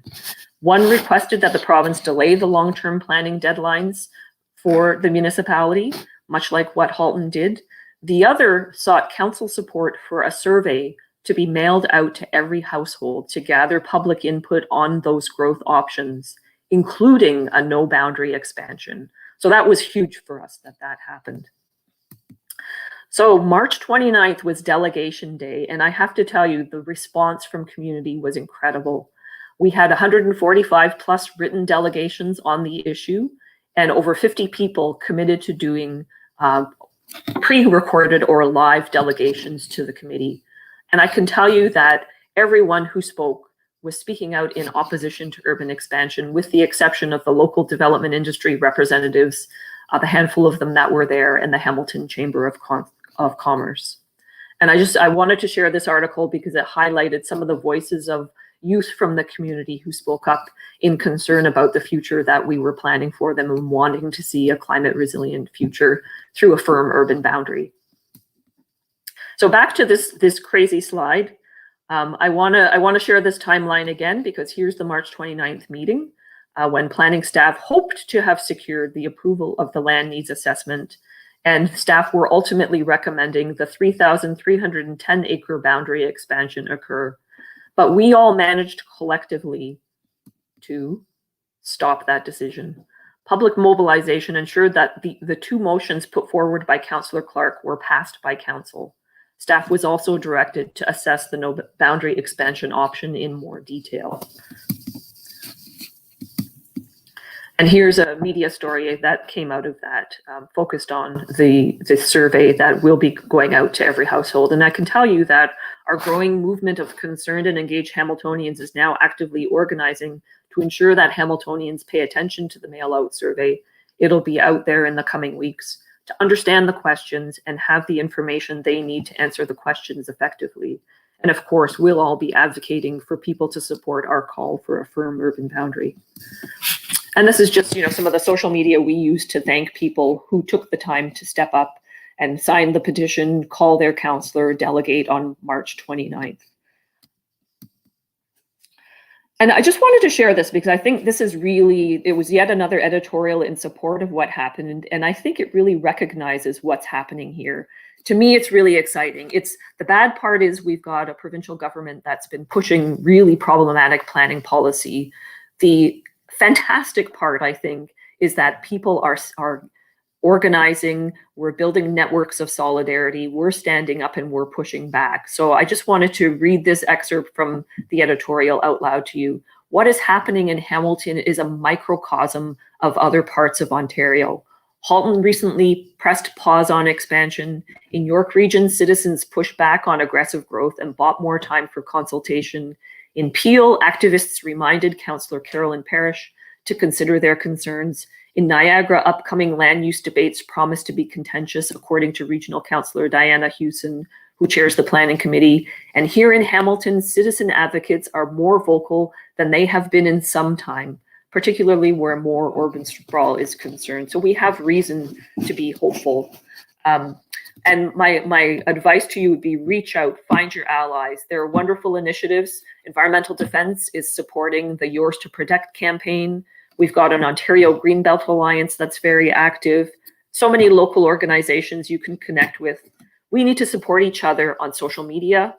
Speaker 3: One requested that the province delay the long-term planning deadlines for the municipality, much like what Halton did. The other sought council support for a survey to be mailed out to every household to gather public input on those growth options, including a no boundary expansion. So that was huge for us that happened. So March 29th was delegation day, and I have to tell you, the response from community was incredible. We had 145 plus written delegations on the issue, and over 50 people committed to doing pre-recorded or live delegations to the committee. And I can tell you that everyone who spoke was speaking out in opposition to urban expansion, with the exception of the local development industry representatives, the handful of them that were there, and the Hamilton Chamber of Commerce. And I wanted to share this article because it highlighted some of the voices of youth from the community who spoke up in concern about the future that we were planning for them and wanting to see a climate resilient future through a firm urban boundary. So back to this crazy slide. I want to share this timeline again, because here's the March 29th meeting when planning staff hoped to have secured the approval of the land needs assessment, and staff were ultimately recommending the 3,310 acre boundary expansion occur. But we all managed collectively to stop that decision. Public mobilization ensured that the two motions put forward by Councillor Clark were passed by council. Staff was also directed to assess the no boundary expansion option in more detail. And here's a media story that came out of that, focused on the survey that will be going out to every household. And I can tell you that our growing movement of concerned and engaged Hamiltonians is now actively organizing to ensure that Hamiltonians pay attention to the mail-out survey. It'll be out there in the coming weeks to understand the questions and have the information they need to answer the questions effectively. And of course, we'll all be advocating for people to support our call for a firm urban boundary. And this is just, some of the social media we use to thank people who took the time to step up and sign the petition, call their councillor, delegate on March 29th. And I just wanted to share this because I think this is it was yet another editorial in support of what happened. And I think it really recognizes what's happening here. To me, it's really exciting. The bad part is we've got a provincial government that's been pushing really problematic planning policy. The fantastic part, I think, is that people are organizing, we're building networks of solidarity, we're standing up and we're pushing back. So I just wanted to read this excerpt from the editorial out loud to you. What is happening in Hamilton is a microcosm of other parts of Ontario. Halton recently pressed pause on expansion. In York Region, citizens pushed back on aggressive growth and bought more time for consultation. In Peel, activists reminded Councillor Carolyn Parrish to consider their concerns. In Niagara, upcoming land use debates promise to be contentious, according to Regional Councillor Diana Hewson, who chairs the Planning Committee. And here in Hamilton, citizen advocates are more vocal than they have been in some time. particularly where more urban sprawl is concerned. So we have reason to be hopeful. And my advice to you would be reach out, find your allies. There are wonderful initiatives. Environmental Defence is supporting the Yours to Protect campaign. We've got an Ontario Greenbelt Alliance that's very active. So many local organizations you can connect with. We need to support each other on social media,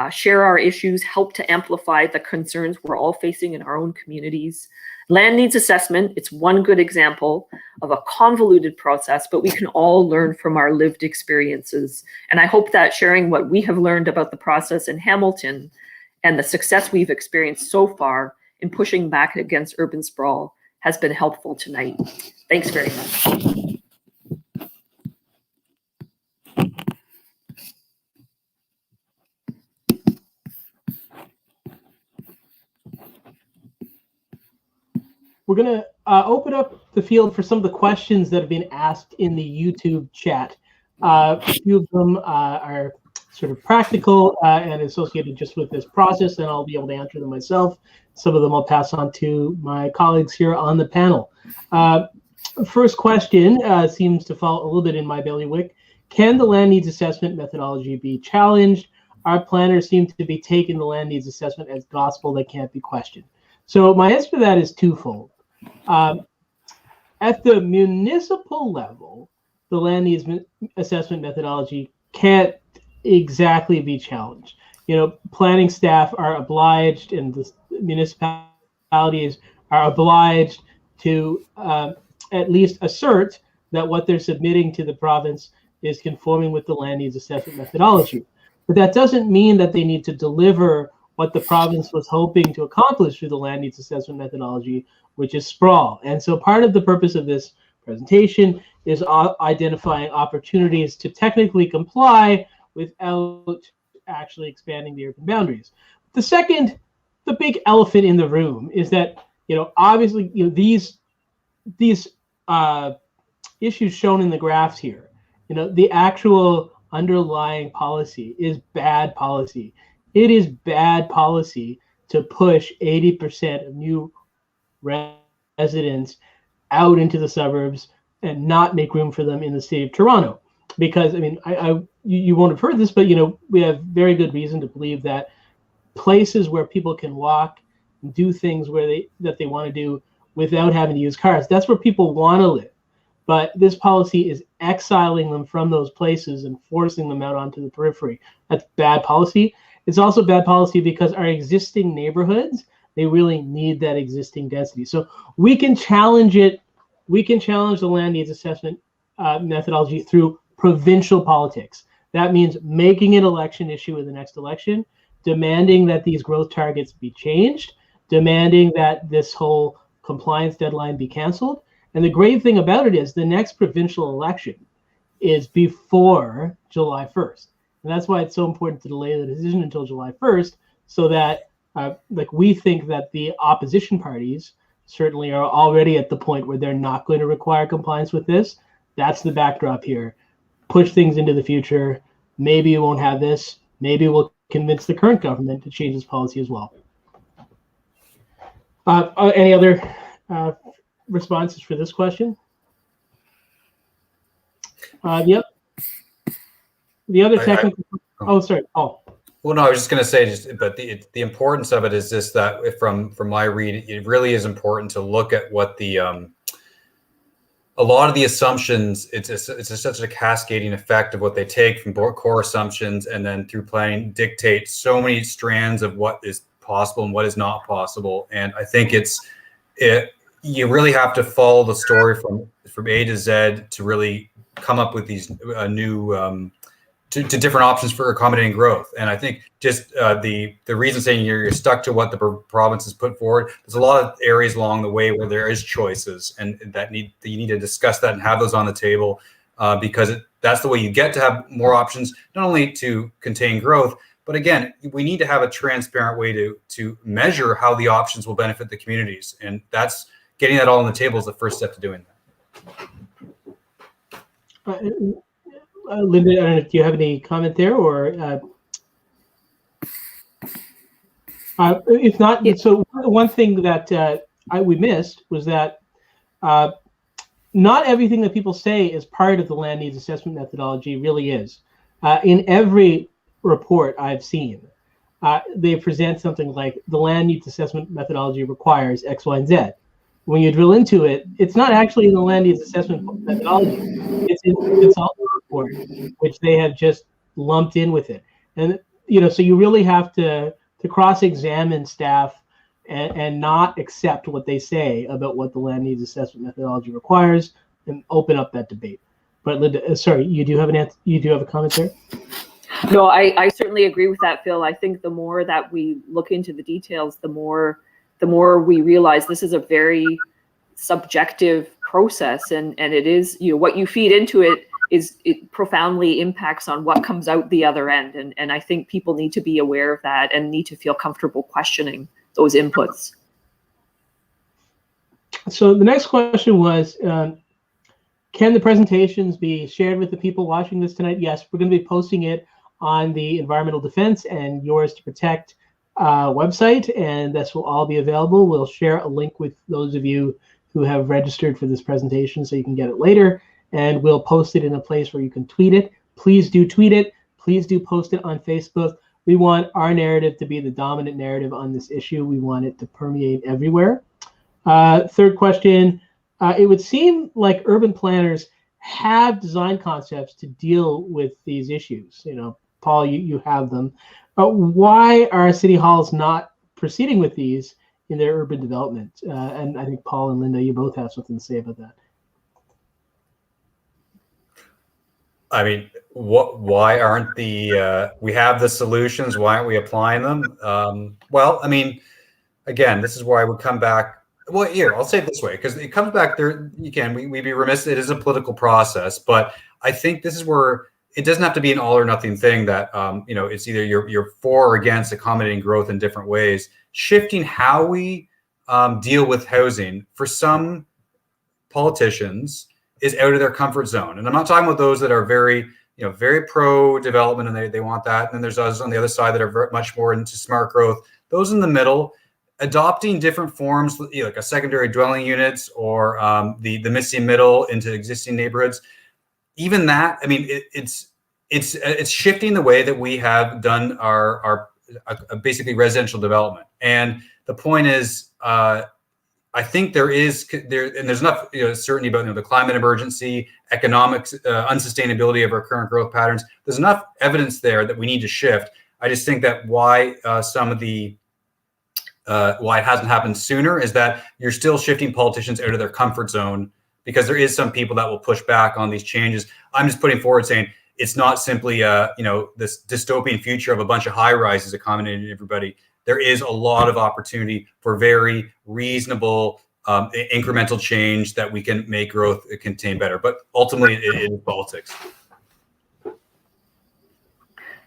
Speaker 3: share our issues, help to amplify the concerns we're all facing in our own communities. Land needs assessment. It's one good example of a convoluted process, but we can all learn from our lived experiences. And I hope that sharing what we have learned about the process in Hamilton and the success we've experienced so far in pushing back against urban sprawl has been helpful tonight. Thanks very much.
Speaker 1: We're going to open up the field for some of the questions that have been asked in the YouTube chat. A few of them are sort of practical and associated just with this process, and I'll be able to answer them myself. Some of them I'll pass on to my colleagues here on the panel. First question seems to fall a little bit in my bailiwick. Can the land needs assessment methodology be challenged? Our planners seem to be taking the land needs assessment as gospel that can't be questioned. So my answer to that is twofold. At the municipal level, the land needs assessment methodology can't exactly be challenged. You know, planning staff are obliged, and the municipalities are obliged to at least assert that what they're submitting to the province is conforming with the land needs assessment methodology. But that doesn't mean that they need to deliver what the province was hoping to accomplish through the land needs assessment methodology, which is sprawl. And so part of the purpose of this presentation is identifying opportunities to technically comply without actually expanding the urban boundaries. The second, the big elephant in the room is that, you know, obviously, you know, these issues shown in the graphs here, you know, the actual underlying policy is bad policy. It is bad policy to push 80% of new residents out into the suburbs and not make room for them in the city of Toronto. Because, I mean, you won't have heard this, but, you know, we have very good reason to believe that places where people can walk and do things that they want to do without having to use cars, that's where people want to live. But this policy is exiling them from those places and forcing them out onto the periphery. That's bad policy. It's also bad policy because our existing neighborhoods, they really need that existing density. So we can challenge it. We can challenge the land needs assessment methodology through provincial politics. That means making an election issue in the next election, demanding that these growth targets be changed, demanding that this whole compliance deadline be canceled. And the great thing about it is the next provincial election is before July 1st. And that's why it's so important to delay the decision until July 1st, so that we think that the opposition parties certainly are already at the point where they're not going to require compliance with this. That's the backdrop here. Push things into the future. Maybe you won't have this. Maybe we'll convince the current government to change this policy as well. Any other responses for this question? Yep. The other technical. Oh, sorry. Oh.
Speaker 2: Well, no, I was just going to say, but the importance of it is just that from my read, it really is important to look at what the a lot of the assumptions. It's such a cascading effect of what they take from core assumptions and then through planning dictate so many strands of what is possible and what is not possible. And I think you really have to follow the story from A to Z to really come up with these new to different options for accommodating growth. And I think just the reason saying you're stuck to what the province has put forward, there's a lot of areas along the way where there is choices, and you need to discuss that and have those on the table because that's the way you get to have more options, not only to contain growth, but again, we need to have a transparent way to measure how the options will benefit the communities. And that's getting that all on the table is the first step to doing that.
Speaker 1: Linda, I don't know, do you have any comment there, or if not? So one thing that we missed was that not everything that people say is part of the land needs assessment methodology really is. In every report I've seen, they present something like the land needs assessment methodology requires X, Y, and Z. When you drill into it, it's not actually in the land needs assessment methodology. It's in the consultant report, which they have just lumped in with it. And so you really have to cross-examine staff and not accept what they say about what the land needs assessment methodology requires, and open up that debate. But Linda, sorry, you do have an answer. You do have a comment there?
Speaker 3: No, I certainly agree with that, Phil. I think the more that we look into the details, the more we realize this is a very subjective process, and it is, what you feed into it profoundly impacts on what comes out the other end. And I think people need to be aware of that and need to feel comfortable questioning those inputs.
Speaker 1: So the next question was, can the presentations be shared with the people watching this tonight? Yes, we're going to be posting it on the Environmental Defense and Yours to Protect website, and this will all be available. We'll share a link with those of you who have registered for this presentation so you can get it later, and we'll post it in a place where you can tweet it. Please do tweet it. Please do post it on Facebook. We want our narrative to be the dominant narrative on this issue. We want it to permeate everywhere. Third question, it would seem like urban planners have design concepts to deal with these issues. Paul, you have them. Why are city halls not proceeding with these in their urban development? And I think Paul and Linda, you both have something to say about that.
Speaker 2: I mean, why aren't we have the solutions? Why aren't we applying them? Well, I mean, again, this is where I would come back. Well, here, I'll say it this way, because it comes back there. We'd be remiss. It is a political process, but I think this is where it doesn't have to be an all or nothing thing that, it's either you're for or against accommodating growth in different ways. Shifting how we deal with housing for some politicians is out of their comfort zone. And I'm not talking about those that are very pro development and they want that. And then there's others on the other side that are very much more into smart growth. Those in the middle, adopting different forms, like a secondary dwelling units or the missing middle into existing neighborhoods. Even that, I mean, it's shifting the way that we have done our basically residential development. And the point is, I think there's enough certainty about the climate emergency, economic unsustainability of our current growth patterns. There's enough evidence there that we need to shift. I just think that why why it hasn't happened sooner is that you're still shifting politicians out of their comfort zone, because there is some people that will push back on these changes. I'm just putting forward saying it's not simply this dystopian future of a bunch of high rises accommodating everybody. There is a lot of opportunity for very reasonable incremental change that we can make growth contain better. But ultimately, it is politics.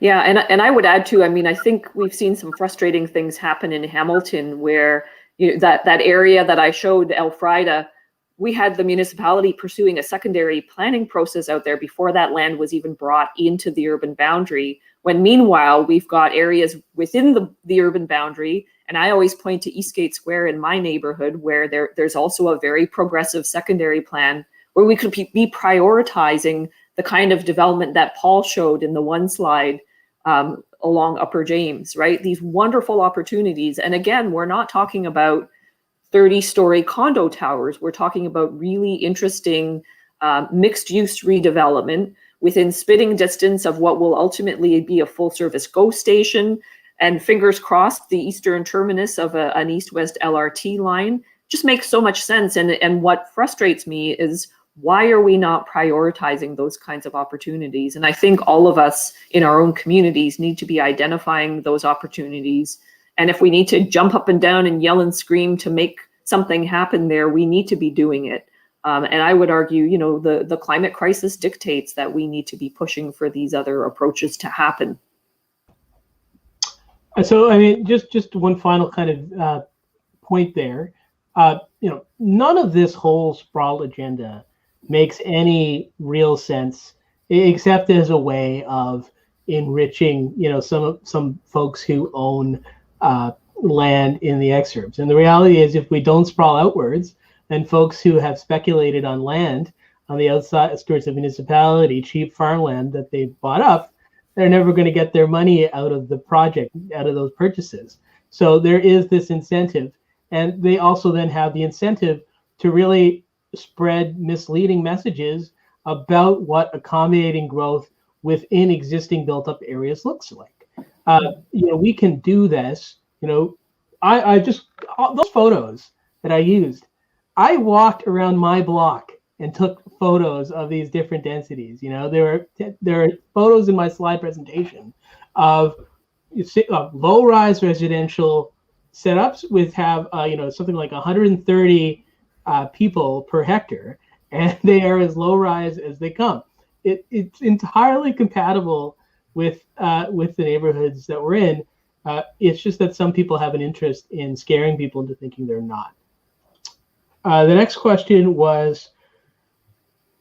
Speaker 3: Yeah, and I would add too, I mean, I think we've seen some frustrating things happen in Hamilton where that area that I showed, Elfrida, we had the municipality pursuing a secondary planning process out there before that land was even brought into the urban boundary, when meanwhile we've got areas within the urban boundary. And I always point to Eastgate Square in my neighborhood where there's also a very progressive secondary plan where we could be prioritizing the kind of development that Paul showed in the one slide along Upper James, right? These wonderful opportunities. And again, we're not talking about 30-story condo towers. We're talking about really interesting mixed-use redevelopment within spitting distance of what will ultimately be a full-service GO station, and fingers crossed, the eastern terminus of an east-west LRT line. Just makes so much sense. And what frustrates me is, why are we not prioritizing those kinds of opportunities? And I think all of us in our own communities need to be identifying those opportunities. And if we need to jump up and down and yell and scream to make something happen there, we need to be doing it. And I would argue, the climate crisis dictates that we need to be pushing for these other approaches to happen.
Speaker 1: So, I mean, just one final kind of point there. None of this whole sprawl agenda makes any real sense, except as a way of enriching, some folks who own land in the excerpts. And the reality is, if we don't sprawl outwards, then folks who have speculated on land on the outskirts of municipality, cheap farmland that they bought up, they're never going to get their money out of the project, out of those purchases. So there is this incentive. And they also then have the incentive to really spread misleading messages about what accommodating growth within existing built-up areas looks like. We can do this. I just, those photos that I used, I walked around my block and took photos of these different densities. There are photos in my slide presentation of low-rise residential setups with something like 130 people per hectare, and they are as low-rise as they come. It's entirely compatible with the neighborhoods that we're in. It's just that some people have an interest in scaring people into thinking they're not. The next question was,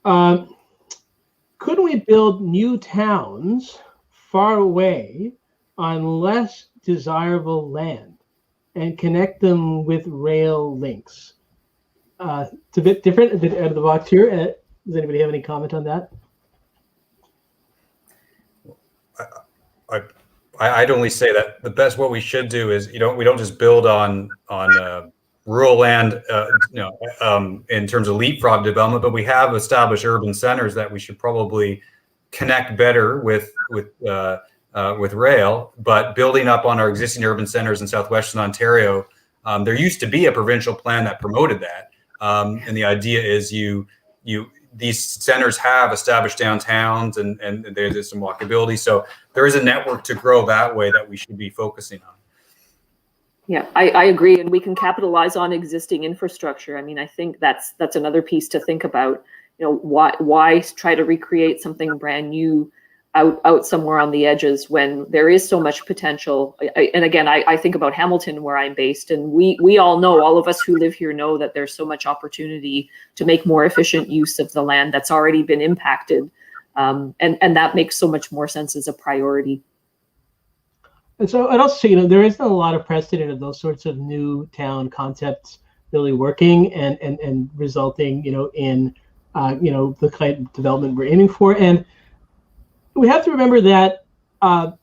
Speaker 1: could we build new towns far away on less desirable land and connect them with rail links? It's a bit different, a bit out of the box here. Does anybody have any comment on that?
Speaker 2: I'd only say that the best, what we should do is, we don't just build on rural land, in terms of leapfrog development, but we have established urban centers that we should probably connect better with rail. But building up on our existing urban centers in southwestern Ontario, there used to be a provincial plan that promoted that, and the idea is these centers have established downtowns and there's some walkability. So there is a network to grow that way that we should be focusing on.
Speaker 3: Yeah, I agree, and we can capitalize on existing infrastructure. I mean, I think that's another piece to think about. Why try to recreate something brand new out somewhere on the edges when there is so much potential? And again, I think about Hamilton, where I'm based, and we all know, all of us who live here know that there's so much opportunity to make more efficient use of the land that's already been impacted, and that makes so much more sense as a priority.
Speaker 1: And so I'd also say, there isn't a lot of precedent of those sorts of new town concepts really working and resulting, in, the kind of development we're aiming for. And we have to remember that the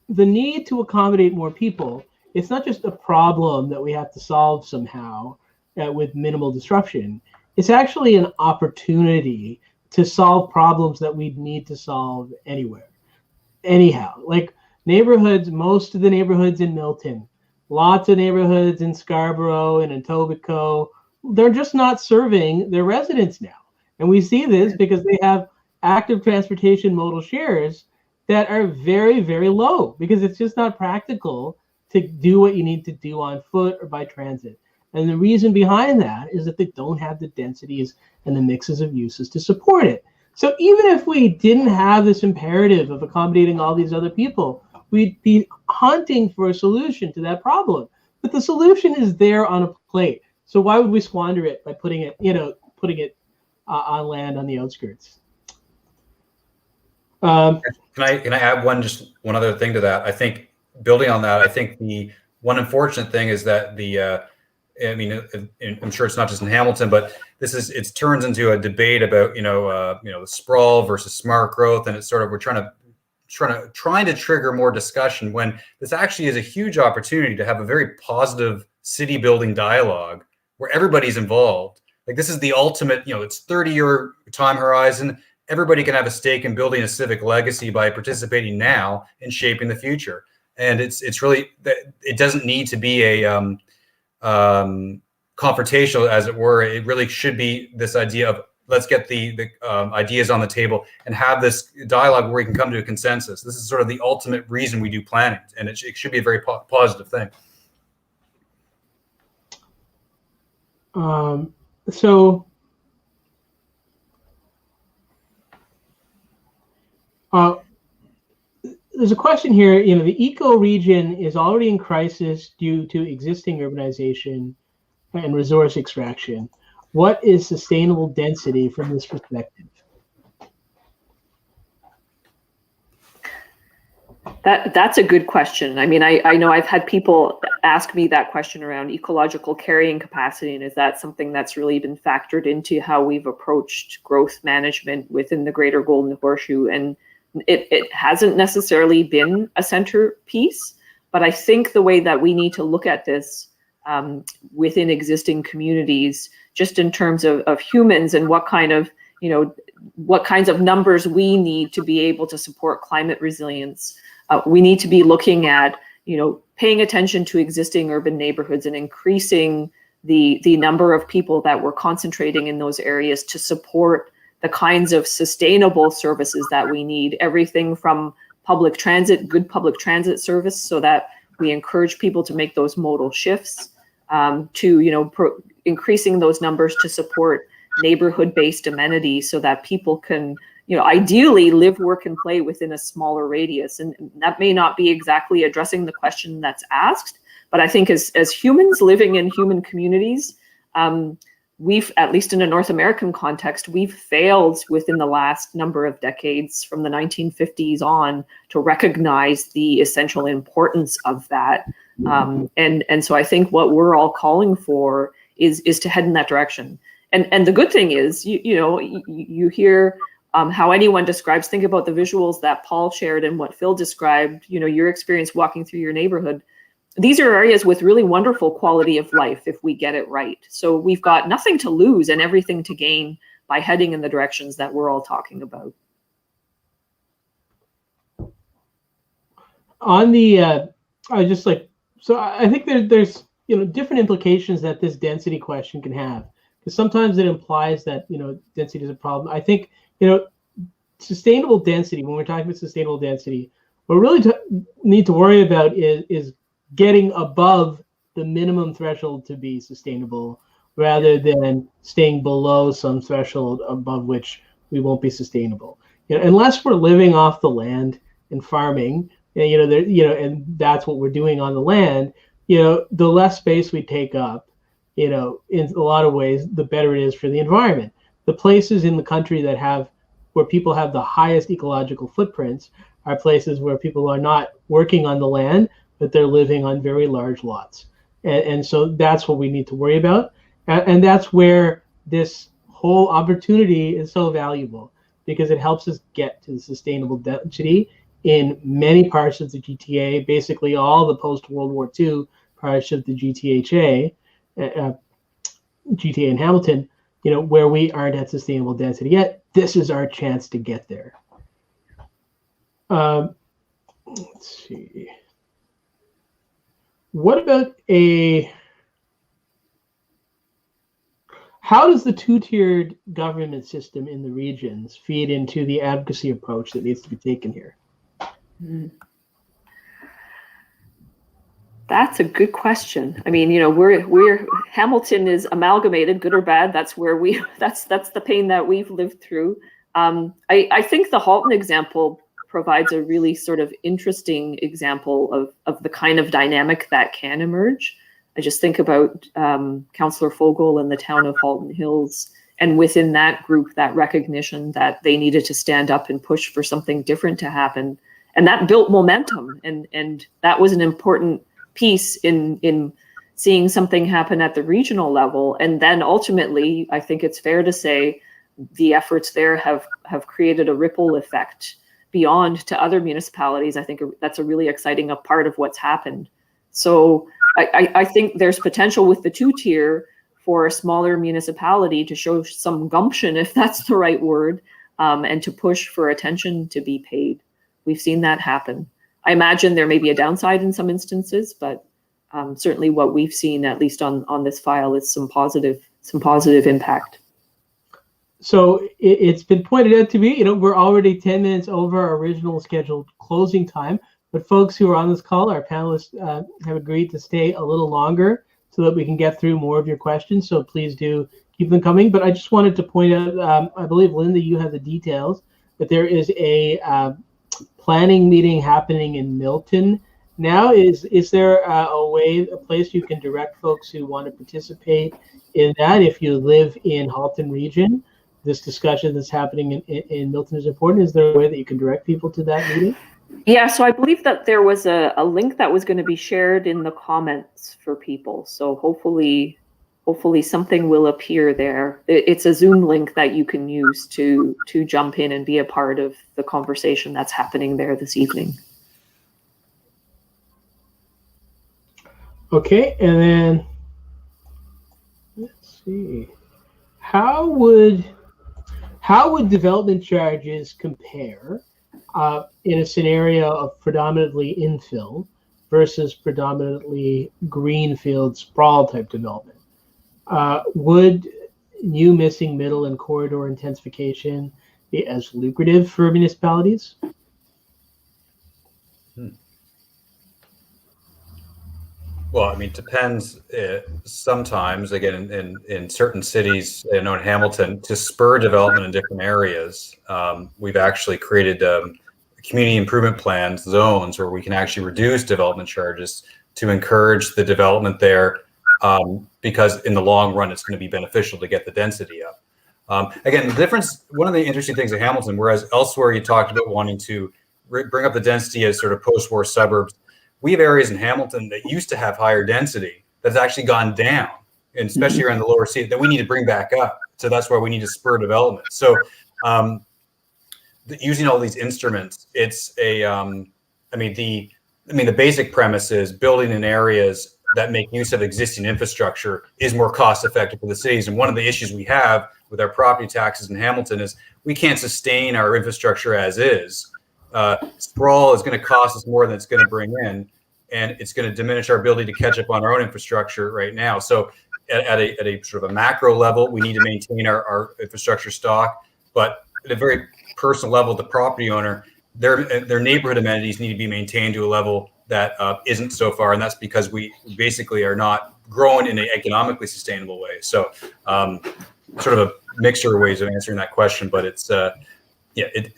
Speaker 1: need to accommodate more people, it's not just a problem that we have to solve somehow with minimal disruption. It's actually an opportunity to solve problems that we'd need to solve anywhere, anyhow. Like neighborhoods, most of the neighborhoods in Milton, lots of neighborhoods in Scarborough and in Etobicoke, they're just not serving their residents now. And we see this because they have active transportation modal shares that are very, very low, because it's just not practical to do what you need to do on foot or by transit. And the reason behind that is that they don't have the densities and the mixes of uses to support it. So even if we didn't have this imperative of accommodating all these other people, we'd be hunting for a solution to that problem. But the solution is there on a plate. So why would we squander it by putting it on land on the outskirts?
Speaker 2: Can I add one other thing to that? I think building on that, I think the one unfortunate thing is that I'm sure it's not just in Hamilton, but it turns into a debate about the sprawl versus smart growth, and it's sort of we're trying to trigger more discussion when this actually is a huge opportunity to have a very positive city building dialogue where everybody's involved. Like this is the ultimate, it's 30-year time horizon. Everybody can have a stake in building a civic legacy by participating now in shaping the future. And it's really that it doesn't need to be a confrontational, as it were. It really should be this idea of let's get the ideas on the table and have this dialogue where we can come to a consensus. This is sort of the ultimate reason we do planning, and it should be a very positive thing.
Speaker 1: There's a question here. The eco-region is already in crisis due to existing urbanization and resource extraction. What is sustainable density from this perspective?
Speaker 3: That's a good question. I mean, I know I've had people ask me that question around ecological carrying capacity, and is that something that's really been factored into how we've approached growth management within the Greater Golden Horseshoe? And it hasn't necessarily been a centerpiece, but I think the way that we need to look at this within existing communities, just in terms of humans and what kind of, what kinds of numbers we need to be able to support climate resilience. We need to be looking at, paying attention to existing urban neighborhoods and increasing the number of people that we're concentrating in those areas to support the kinds of sustainable services that we need. Everything from public transit, good public transit service, so that we encourage people to make those modal shifts, to increasing those numbers to support neighborhood-based amenities so that people can ideally live, work, and play within a smaller radius. And that may not be exactly addressing the question that's asked, but I think as humans living in human communities, we've, at least in a North American context, we've failed within the last number of decades from the 1950s on to recognize the essential importance of that. And so I think what we're all calling for is to head in that direction. And the good thing is, you hear how anyone describes, think about the visuals that Paul shared and what Phil described, your experience walking through your neighborhood. These are areas with really wonderful quality of life if we get it right. So we've got nothing to lose and everything to gain by heading in the directions that we're all talking about.
Speaker 1: On the, I think there's different implications that this density question can have. Because sometimes it implies that, density is a problem. I think, sustainable density, when we're talking about sustainable density, what we really need to worry about is getting above the minimum threshold to be sustainable, rather than staying below some threshold above which we won't be sustainable. Unless we're living off the land and farming, and that's what we're doing on the land, the less space we take up, in a lot of ways, the better it is for the environment. The places in the country where people have the highest ecological footprints are places where people are not working on the land, but they're living on very large lots. And so that's what we need to worry about. And that's where this whole opportunity is so valuable, because it helps us get to the sustainable density in many parts of the GTA, basically all the post-World War II parts of the GTA and Hamilton, where we aren't at sustainable density yet. This is our chance to get there. Let's see. What about how does the two-tiered government system in the regions feed into the advocacy approach that needs to be taken here?
Speaker 3: That's a good question. I mean, we're Hamilton is amalgamated, good or bad. That's where that's the pain that we've lived through. I think the Halton example provides a really sort of interesting example of the kind of dynamic that can emerge. I just think about Councillor Fogel and the town of Halton Hills, and within that group, that recognition that they needed to stand up and push for something different to happen. And that built momentum, and that was an important piece in seeing something happen at the regional level. And then ultimately, I think it's fair to say the efforts there have created a ripple effect beyond to other municipalities. I think that's a really exciting part of what's happened. So I think there's potential with the two-tier for a smaller municipality to show some gumption, if that's the right word, and to push for attention to be paid. We've seen that happen. I imagine there may be a downside in some instances, but certainly what we've seen, at least on this file, is some positive impact.
Speaker 1: So it's been pointed out to me, we're already 10 minutes over our original scheduled closing time, but folks who are on this call, our panelists, have agreed to stay a little longer so that we can get through more of your questions. So please do keep them coming. But I just wanted to point out, I believe, Linda, you have the details, that there is a planning meeting happening in Milton now. Is there a place you can direct folks who want to participate in that? If you live in Halton region, this discussion that's happening in Milton is important. Is there a way that you can direct people to that meeting?
Speaker 3: Yeah, so I believe that there was a link that was going to be shared in the comments for people. So hopefully something will appear there. It's a Zoom link that you can use to jump in and be a part of the conversation that's happening there this evening.
Speaker 1: Okay, and then let's see. How would development charges compare in a scenario of predominantly infill versus predominantly greenfield sprawl type development? Would new missing middle and corridor intensification be as lucrative for municipalities?
Speaker 2: Well, I mean, it depends. Sometimes, again, in certain cities, in Hamilton, to spur development in different areas, we've actually created community improvement plans zones where we can actually reduce development charges to encourage the development there, because in the long run, it's going to be beneficial to get the density up. Again, the difference, one of the interesting things at Hamilton, whereas elsewhere you talked about wanting to bring up the density as sort of post-war suburbs, we have areas in Hamilton that used to have higher density that's actually gone down, and especially around the lower sea, that we need to bring back up. So that's why we need to spur development. So using all these instruments, it's the basic premise is building in areas that make use of existing infrastructure is more cost effective for the cities. And one of the issues we have with our property taxes in Hamilton is we can't sustain our infrastructure as is. Sprawl is going to cost us more than it's going to bring in, and it's going to diminish our ability to catch up on our own infrastructure right now. So at a sort of a macro level, we need to maintain our infrastructure stock, but at a very personal level, the property owner, their neighborhood amenities need to be maintained to a level that isn't so far, and that's because we basically are not growing in an economically sustainable way. So sort of a mixture of ways of answering that question, but it's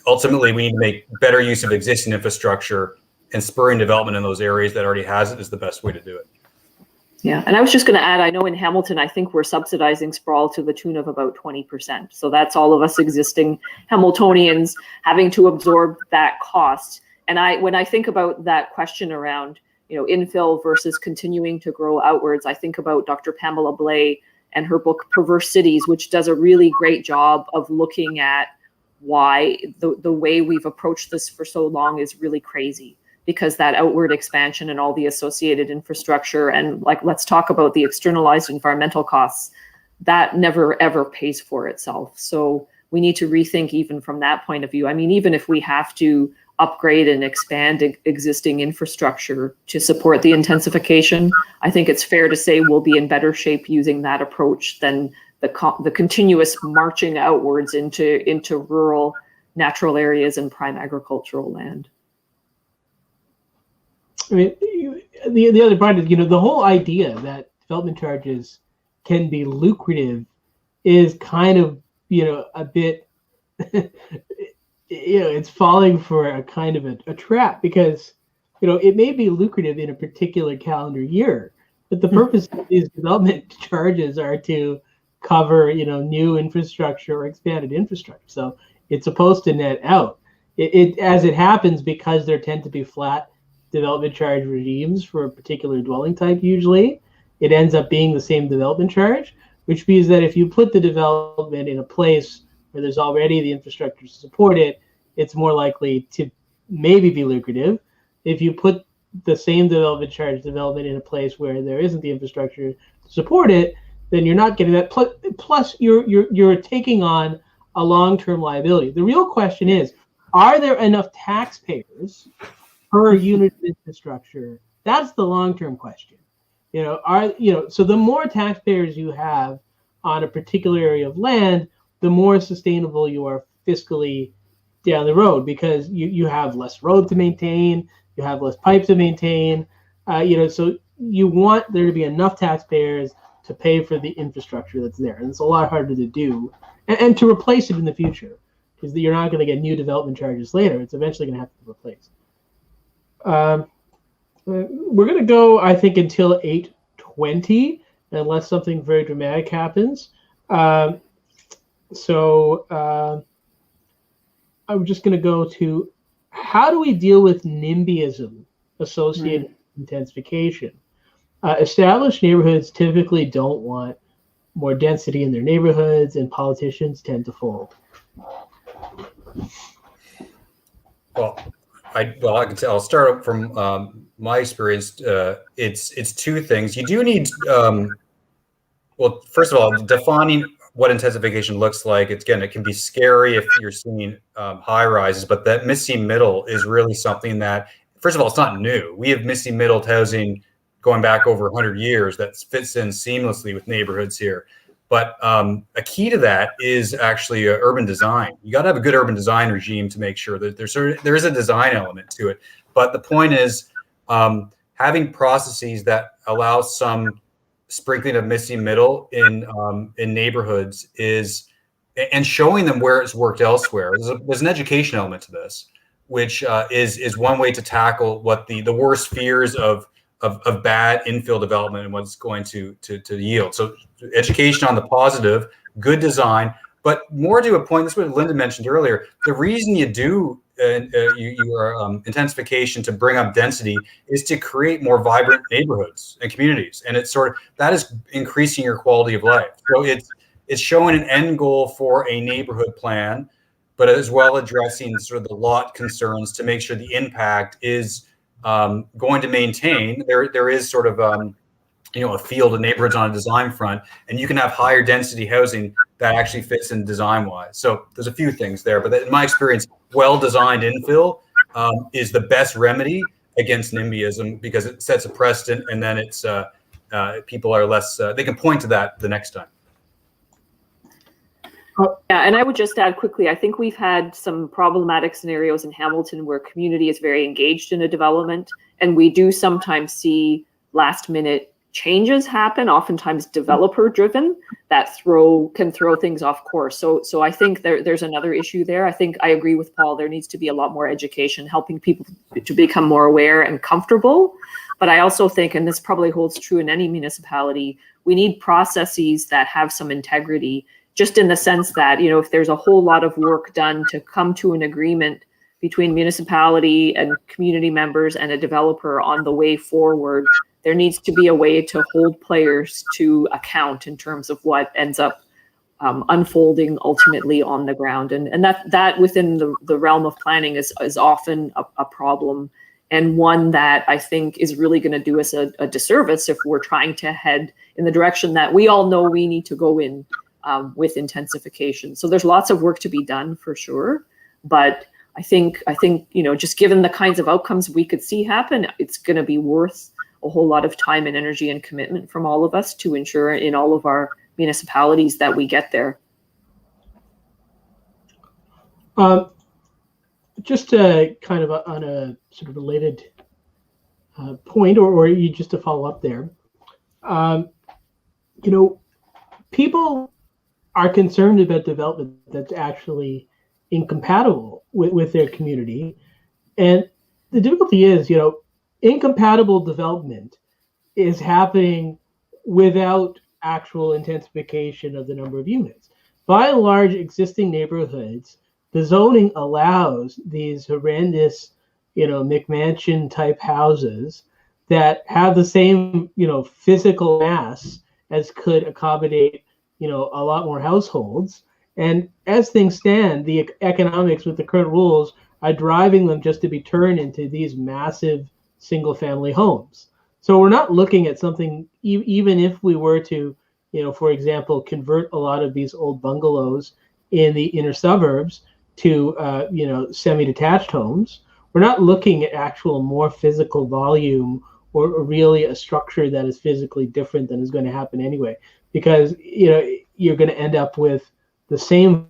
Speaker 2: ultimately we need to make better use of existing infrastructure, and spurring development in those areas that already has it is the best way to do it.
Speaker 3: Yeah, and I was just going to add, I know in Hamilton, I think we're subsidizing sprawl to the tune of about 20%. So that's all of us existing Hamiltonians having to absorb that cost. And when I think about that question around, infill versus continuing to grow outwards, I think about Dr. Pamela Blay and her book Perverse Cities, which does a really great job of looking at why the way we've approached this for so long is really crazy, because that outward expansion and all the associated infrastructure, and let's talk about the externalized environmental costs, that never ever pays for itself. So we need to rethink even from that point of view. I mean, even if we have to upgrade and expand existing infrastructure to support the intensification, I think it's fair to say we'll be in better shape using that approach than the continuous marching outwards into rural natural areas and prime agricultural land.
Speaker 1: I mean, the other part is, the whole idea that development charges can be lucrative is kind of, a bit, it's falling for a kind of a trap, because, it may be lucrative in a particular calendar year, but the purpose of these development charges are to cover, new infrastructure or expanded infrastructure. So it's supposed to net out. It as it happens, because there tend to be flat development charge regimes for a particular dwelling type, usually it ends up being the same development charge, which means that if you put the development in a place where there's already the infrastructure to support it, it's more likely to maybe be lucrative. If you put the same development charge development in a place where there isn't the infrastructure to support it, then you're not getting that. Plus you're taking on a long-term liability. The real question is, are there enough taxpayers per unit of infrastructure? That's the long-term question. So the more taxpayers you have on a particular area of land, the more sustainable you are fiscally down the road, because you have less road to maintain, you have less pipe to maintain, so you want there to be enough taxpayers to pay for the infrastructure that's there. And it's a lot harder to do and to replace it in the future, because you're not going to get new development charges later. It's eventually going to have to be replaced. We're going to go, I think, until 8:20, unless something very dramatic happens. So I'm just going to go to how do we deal with NIMBYism associated with intensification? Established neighborhoods typically don't want more density in their neighborhoods, and politicians tend to fold.
Speaker 2: Well, I can tell. I'll start from my experience. It's two things. You do need, well, first of all, defining what intensification looks like. It can be scary if you're seeing high rises, but that missing middle is really something that, first of all, it's not new. We have missing middle housing going back over 100 years that fits in seamlessly with neighborhoods here. But a key to that is actually urban design. You got to have a good urban design regime to make sure that there is a design element to it. But the point is having processes that allow some sprinkling of missing middle in neighborhoods and showing them where it's worked elsewhere. There's an education element to this, which is one way to tackle what the worst fears of bad infill development and what it's going to yield. So education on the positive, good design, but more to a point, this is what Linda mentioned earlier, the reason you do your intensification to bring up density is to create more vibrant neighborhoods and communities. And it's sort of, that is increasing your quality of life. So it's showing an end goal for a neighborhood plan, but as well addressing sort of the lot concerns to make sure the impact is going to maintain. There is sort of a field of neighborhoods on a design front, and you can have higher density housing that actually fits in design wise. So there's a few things there, but in my experience, well-designed infill is the best remedy against NIMBYism because it sets a precedent, and then it's people are less they can point to that the next time.
Speaker 3: Yeah, and I would just add quickly, I think we've had some problematic scenarios in Hamilton where community is very engaged in a development, and we do sometimes see last minute changes happen, oftentimes developer driven, that can throw things off course. So I think there's another issue there. I think I agree with Paul, there needs to be a lot more education, helping people to become more aware and comfortable. But I also think, and this probably holds true in any municipality, we need processes that have some integrity, just in the sense that, if there's a whole lot of work done to come to an agreement between municipality and community members and a developer on the way forward, there needs to be a way to hold players to account in terms of what ends up unfolding ultimately on the ground. And that within the realm of planning is often a problem, and one that I think is really going to do us a disservice if we're trying to head in the direction that we all know we need to go in with intensification. So there's lots of work to be done for sure, but I think just given the kinds of outcomes we could see happen, it's going to be worth a whole lot of time and energy and commitment from all of us to ensure in all of our municipalities that we get there.
Speaker 1: Just kind of on a sort of related point, or you just to follow up there, people are concerned about development that's actually incompatible with their community. And the difficulty is, incompatible development is happening without actual intensification of the number of units. By and large, existing neighborhoods, the zoning allows these horrendous, McMansion type houses that have the same, physical mass as could accommodate, a lot more households. And as things stand, the economics with the current rules are driving them just to be turned into these massive single family homes. So we're not looking at something, even if we were to, for example, convert a lot of these old bungalows in the inner suburbs to, semi-detached homes. We're not looking at actual more physical volume or really a structure that is physically different than is going to happen anyway, because, you're going to end up with the same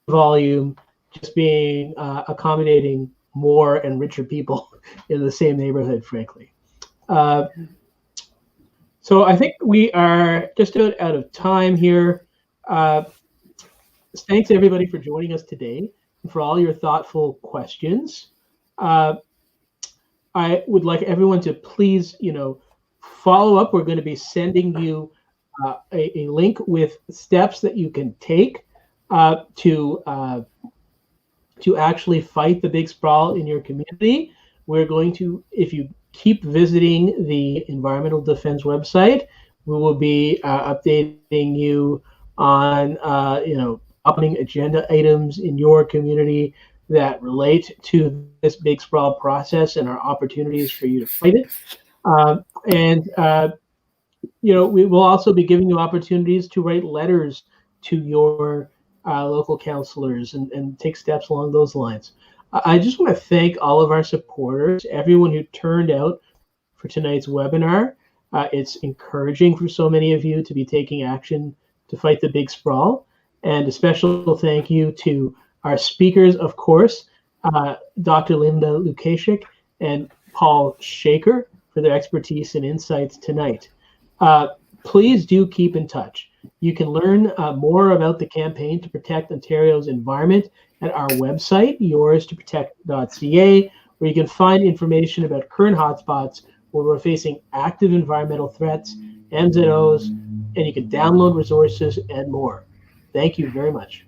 Speaker 1: volume just being accommodating more and richer people in the same neighborhood, frankly. So I think we are just out of time here. Thanks everybody for joining us today and for all your thoughtful questions. I would like everyone to please, follow up. We're going to be sending you a link with steps that you can take to to actually fight the big sprawl in your community. We're going to, if you keep visiting the Environmental Defense website, we will be updating you on upcoming agenda items in your community that relate to this big sprawl process and our opportunities for you to fight it. We will also be giving you opportunities to write letters to your local councilors and take steps along those lines. I just want to thank all of our supporters, everyone who turned out for tonight's webinar. It's encouraging for so many of you to be taking action to fight the big sprawl. And a special thank you to our speakers, of course, Dr. Linda Lukashik and Paul Shaker for their expertise and insights tonight. Please do keep in touch. You can learn more about the campaign to protect Ontario's environment at our website, yourstoprotect.ca, where you can find information about current hotspots where we're facing active environmental threats, MZOs, and you can download resources and more. Thank you very much.